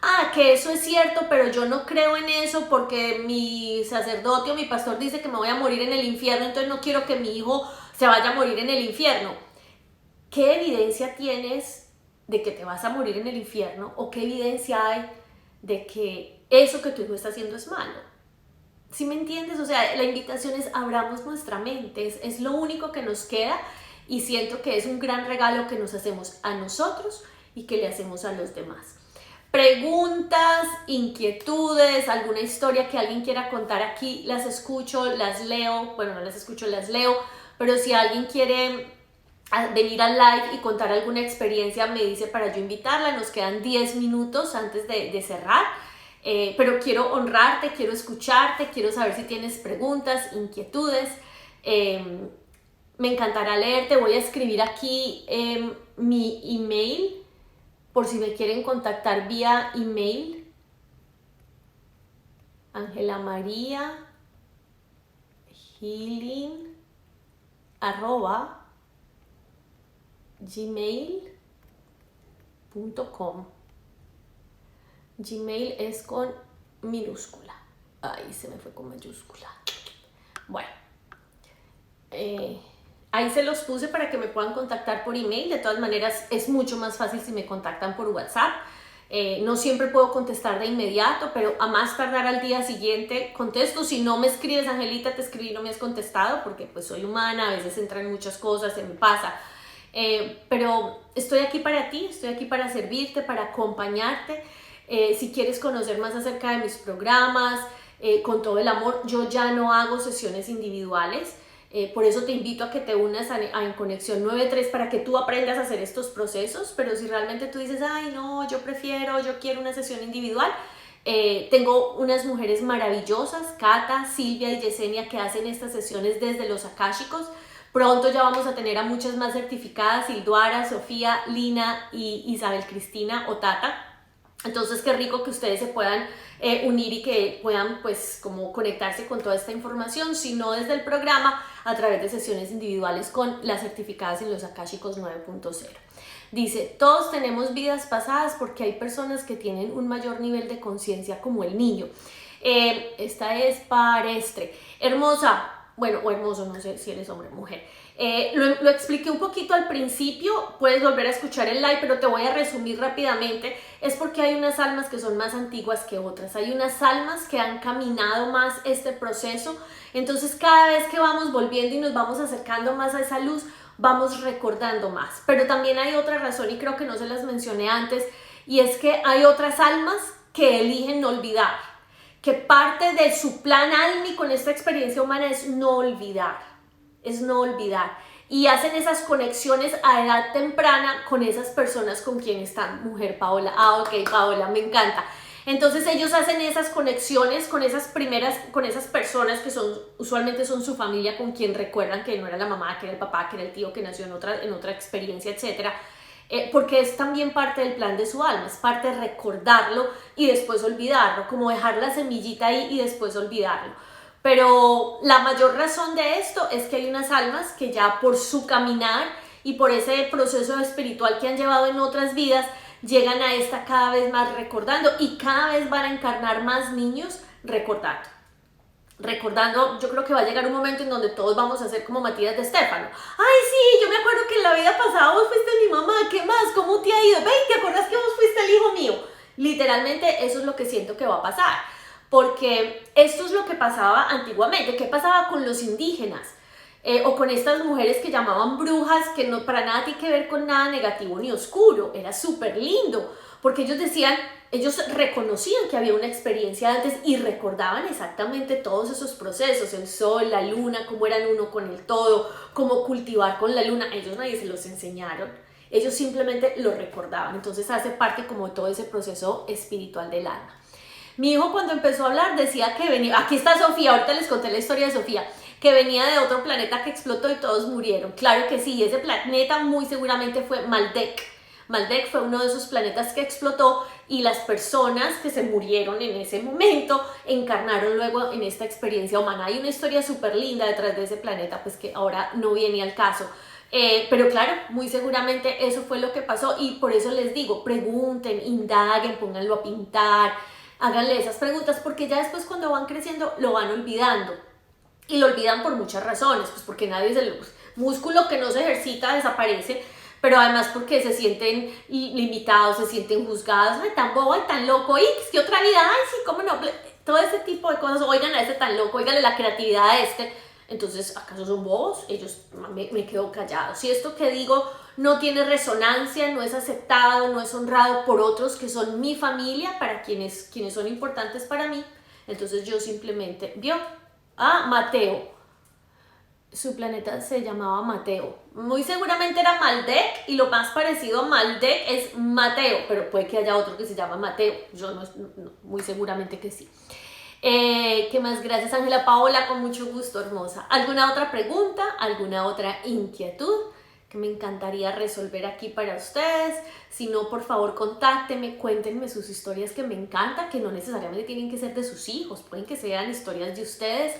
Ah, que eso es cierto, pero yo no creo en eso porque mi sacerdote o mi pastor dice que me voy a morir en el infierno, entonces no quiero que mi hijo se vaya a morir en el infierno. ¿Qué evidencia tienes de que te vas a morir en el infierno? ¿O qué evidencia hay de que eso que tu hijo está haciendo es malo? ¿Sí me entiendes? O sea, la invitación es abramos nuestra mente, es lo único que nos queda y siento que es un gran regalo que nos hacemos a nosotros y que le hacemos a los demás. Preguntas, inquietudes, alguna historia que alguien quiera contar aquí, las escucho, las leo, bueno, no las escucho, las leo, pero si alguien quiere venir al live y contar alguna experiencia, me dice para yo invitarla. Nos quedan 10 minutos antes de cerrar, pero quiero honrarte, quiero escucharte, quiero saber si tienes preguntas, inquietudes. Me encantará leerte. Voy a escribir aquí mi email por si me quieren contactar vía email. Ángela María Healing @gmail.com. Gmail es con minúscula. Ahí se me fue con mayúscula. Bueno, ahí se los puse para que me puedan contactar por email. De todas maneras, es mucho más fácil si me contactan por WhatsApp. No siempre puedo contestar de inmediato, pero a más tardar al día siguiente contesto. Si no me escribes, Angelita, te escribí y no me has contestado, porque pues soy humana, a veces entran muchas cosas, se me pasa. Pero estoy aquí para ti, estoy aquí para servirte, para acompañarte. Si quieres conocer más acerca de mis programas, con todo el amor, yo ya no hago sesiones individuales. Por eso te invito a que te unas en Conexión 93 para que tú aprendas a hacer estos procesos. Pero si realmente tú dices, ay no, yo quiero una sesión individual, tengo unas mujeres maravillosas, Cata, Silvia y Yesenia, que hacen estas sesiones desde los akáshicos. Pronto ya vamos a tener a muchas más certificadas, Ilduara, Sofía, Lina y Isabel Cristina o Tata. Entonces qué rico que ustedes se puedan unir y que puedan pues como conectarse con toda esta información, si no desde el programa, a través de sesiones individuales con las certificadas en los Akáshicos 9.0. Dice, todos tenemos vidas pasadas porque hay personas que tienen un mayor nivel de conciencia como el niño. Esta es Parestre. Hermosa, bueno, o hermoso, no sé si eres hombre o mujer. Lo expliqué un poquito al principio, puedes volver a escuchar el live, pero te voy a resumir rápidamente. Es porque hay unas almas que son más antiguas que otras, hay unas almas que han caminado más este proceso, entonces cada vez que vamos volviendo y nos vamos acercando más a esa luz, vamos recordando más. Pero también hay otra razón y creo que no se las mencioné antes, y es que hay otras almas que eligen no olvidar, que parte de su plan álmico en esta experiencia humana es no olvidar. Y hacen esas conexiones a edad temprana con esas personas con quienes están. Mujer Paola, ok Paola, me encanta. Entonces ellos hacen esas conexiones con esas personas que usualmente son su familia, con quien recuerdan que no era la mamá, que era el papá, que era el tío que nació en otra experiencia, etcétera. Porque es también parte del plan de su alma, es parte de recordarlo y después olvidarlo, como dejar la semillita ahí y después olvidarlo. Pero la mayor razón de esto es que hay unas almas que ya por su caminar y por ese proceso espiritual que han llevado en otras vidas, llegan a esta cada vez más recordando y cada vez van a encarnar más niños recordando. Yo creo que va a llegar un momento en donde todos vamos a ser como Matías de Estéfano. Ay, sí, yo me acuerdo que en la vida pasada vos fuiste mi mamá, ¿qué más? ¿Cómo te ha ido? Ven, ¿te acuerdas que vos fuiste el hijo mío? Literalmente eso es lo que siento que va a pasar, porque esto es lo que pasaba antiguamente. ¿Qué pasaba con los indígenas? O con estas mujeres que llamaban brujas, que no para nada tiene que ver con nada negativo ni oscuro, era súper lindo, porque ellos reconocían que había una experiencia antes y recordaban exactamente todos esos procesos, el sol, la luna, cómo eran uno con el todo, cómo cultivar con la luna. Ellos nadie se los enseñaron, ellos simplemente lo recordaban. Entonces hace parte como de todo ese proceso espiritual del alma. Mi hijo cuando empezó a hablar decía que venía, aquí está Sofía, ahorita les conté la historia de Sofía, que venía de otro planeta que explotó y todos murieron. Claro que sí, ese planeta muy seguramente fue Maldek. Maldek fue uno de esos planetas que explotó y las personas que se murieron en ese momento encarnaron luego en esta experiencia humana. Hay una historia súper linda detrás de ese planeta, pues que ahora no viene al caso. Pero claro, muy seguramente eso fue lo que pasó y por eso les digo, pregunten, indaguen, pónganlo a pintar, háganle esas preguntas, porque ya después cuando van creciendo lo van olvidando. Y lo olvidan por muchas razones, pues porque músculo que no se ejercita desaparece, pero además porque se sienten limitados, se sienten juzgados. Ay, tan bobo, ay, tan loco, y que otra vida, ay, sí, cómo no, todo ese tipo de cosas. Oigan a este tan loco, oiganle la creatividad a este. Entonces, ¿acaso son bobos? Ellos me quedo callado. Si esto que digo no tiene resonancia, no es aceptado, no es honrado por otros que son mi familia, para quienes son importantes para mí, entonces yo simplemente, Mateo. Su planeta se llamaba Mateo. Muy seguramente era Maldek y lo más parecido a Maldek es Mateo, pero puede que haya otro que se llama Mateo. Yo no, muy seguramente que sí. ¿Qué más? Gracias, Ángela Paola, con mucho gusto, hermosa. ¿Alguna otra pregunta? ¿Alguna otra inquietud que me encantaría resolver aquí para ustedes? Si no, por favor, contáctenme, cuéntenme sus historias, que me encanta, que no necesariamente tienen que ser de sus hijos, pueden que sean historias de ustedes.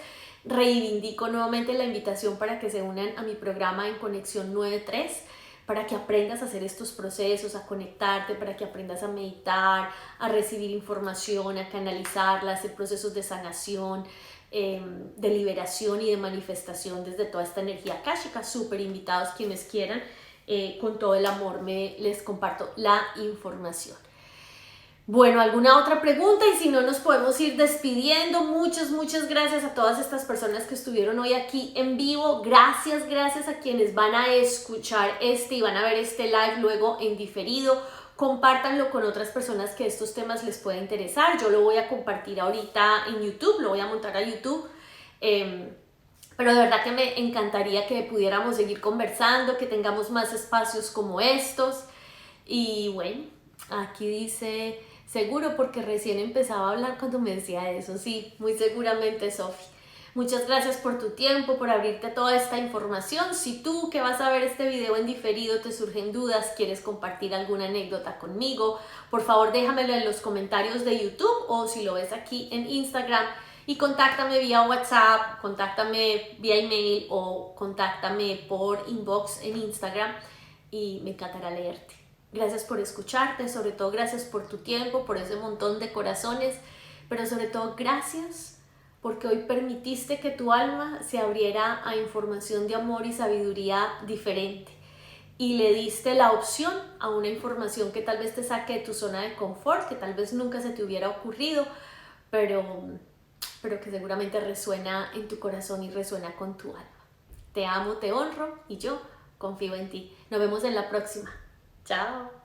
Reivindico nuevamente la invitación para que se unan a mi programa en Conexión 93, para que aprendas a hacer estos procesos, a conectarte, para que aprendas a meditar, a recibir información, a canalizarla, a hacer procesos de sanación, de liberación y de manifestación desde toda esta energía akáshica. Súper invitados quienes quieran, con todo el amor les comparto la información. Bueno, ¿alguna otra pregunta? Y si no, nos podemos ir despidiendo. Muchas gracias a todas estas personas que estuvieron hoy aquí en vivo. Gracias a quienes van a escuchar y van a ver este live luego en diferido. Compártanlo con otras personas que estos temas les pueda interesar. Yo lo voy a compartir ahorita en YouTube, lo voy a montar a YouTube. Pero de verdad que me encantaría que pudiéramos seguir conversando, que tengamos más espacios como estos. Y bueno, aquí dice... Seguro, porque recién empezaba a hablar cuando me decía eso. Sí, muy seguramente, Sofi. Muchas gracias por tu tiempo, por abrirte a toda esta información. Si tú que vas a ver este video en diferido te surgen dudas, quieres compartir alguna anécdota conmigo, por favor déjamelo en los comentarios de YouTube o si lo ves aquí en Instagram, y contáctame vía WhatsApp, contáctame vía email o contáctame por inbox en Instagram y me encantará leerte. Gracias por escucharte, sobre todo gracias por tu tiempo, por ese montón de corazones, pero sobre todo gracias porque hoy permitiste que tu alma se abriera a información de amor y sabiduría diferente y le diste la opción a una información que tal vez te saque de tu zona de confort, que tal vez nunca se te hubiera ocurrido, pero que seguramente resuena en tu corazón y resuena con tu alma. Te amo, te honro y yo confío en ti. Nos vemos en la próxima. Chao.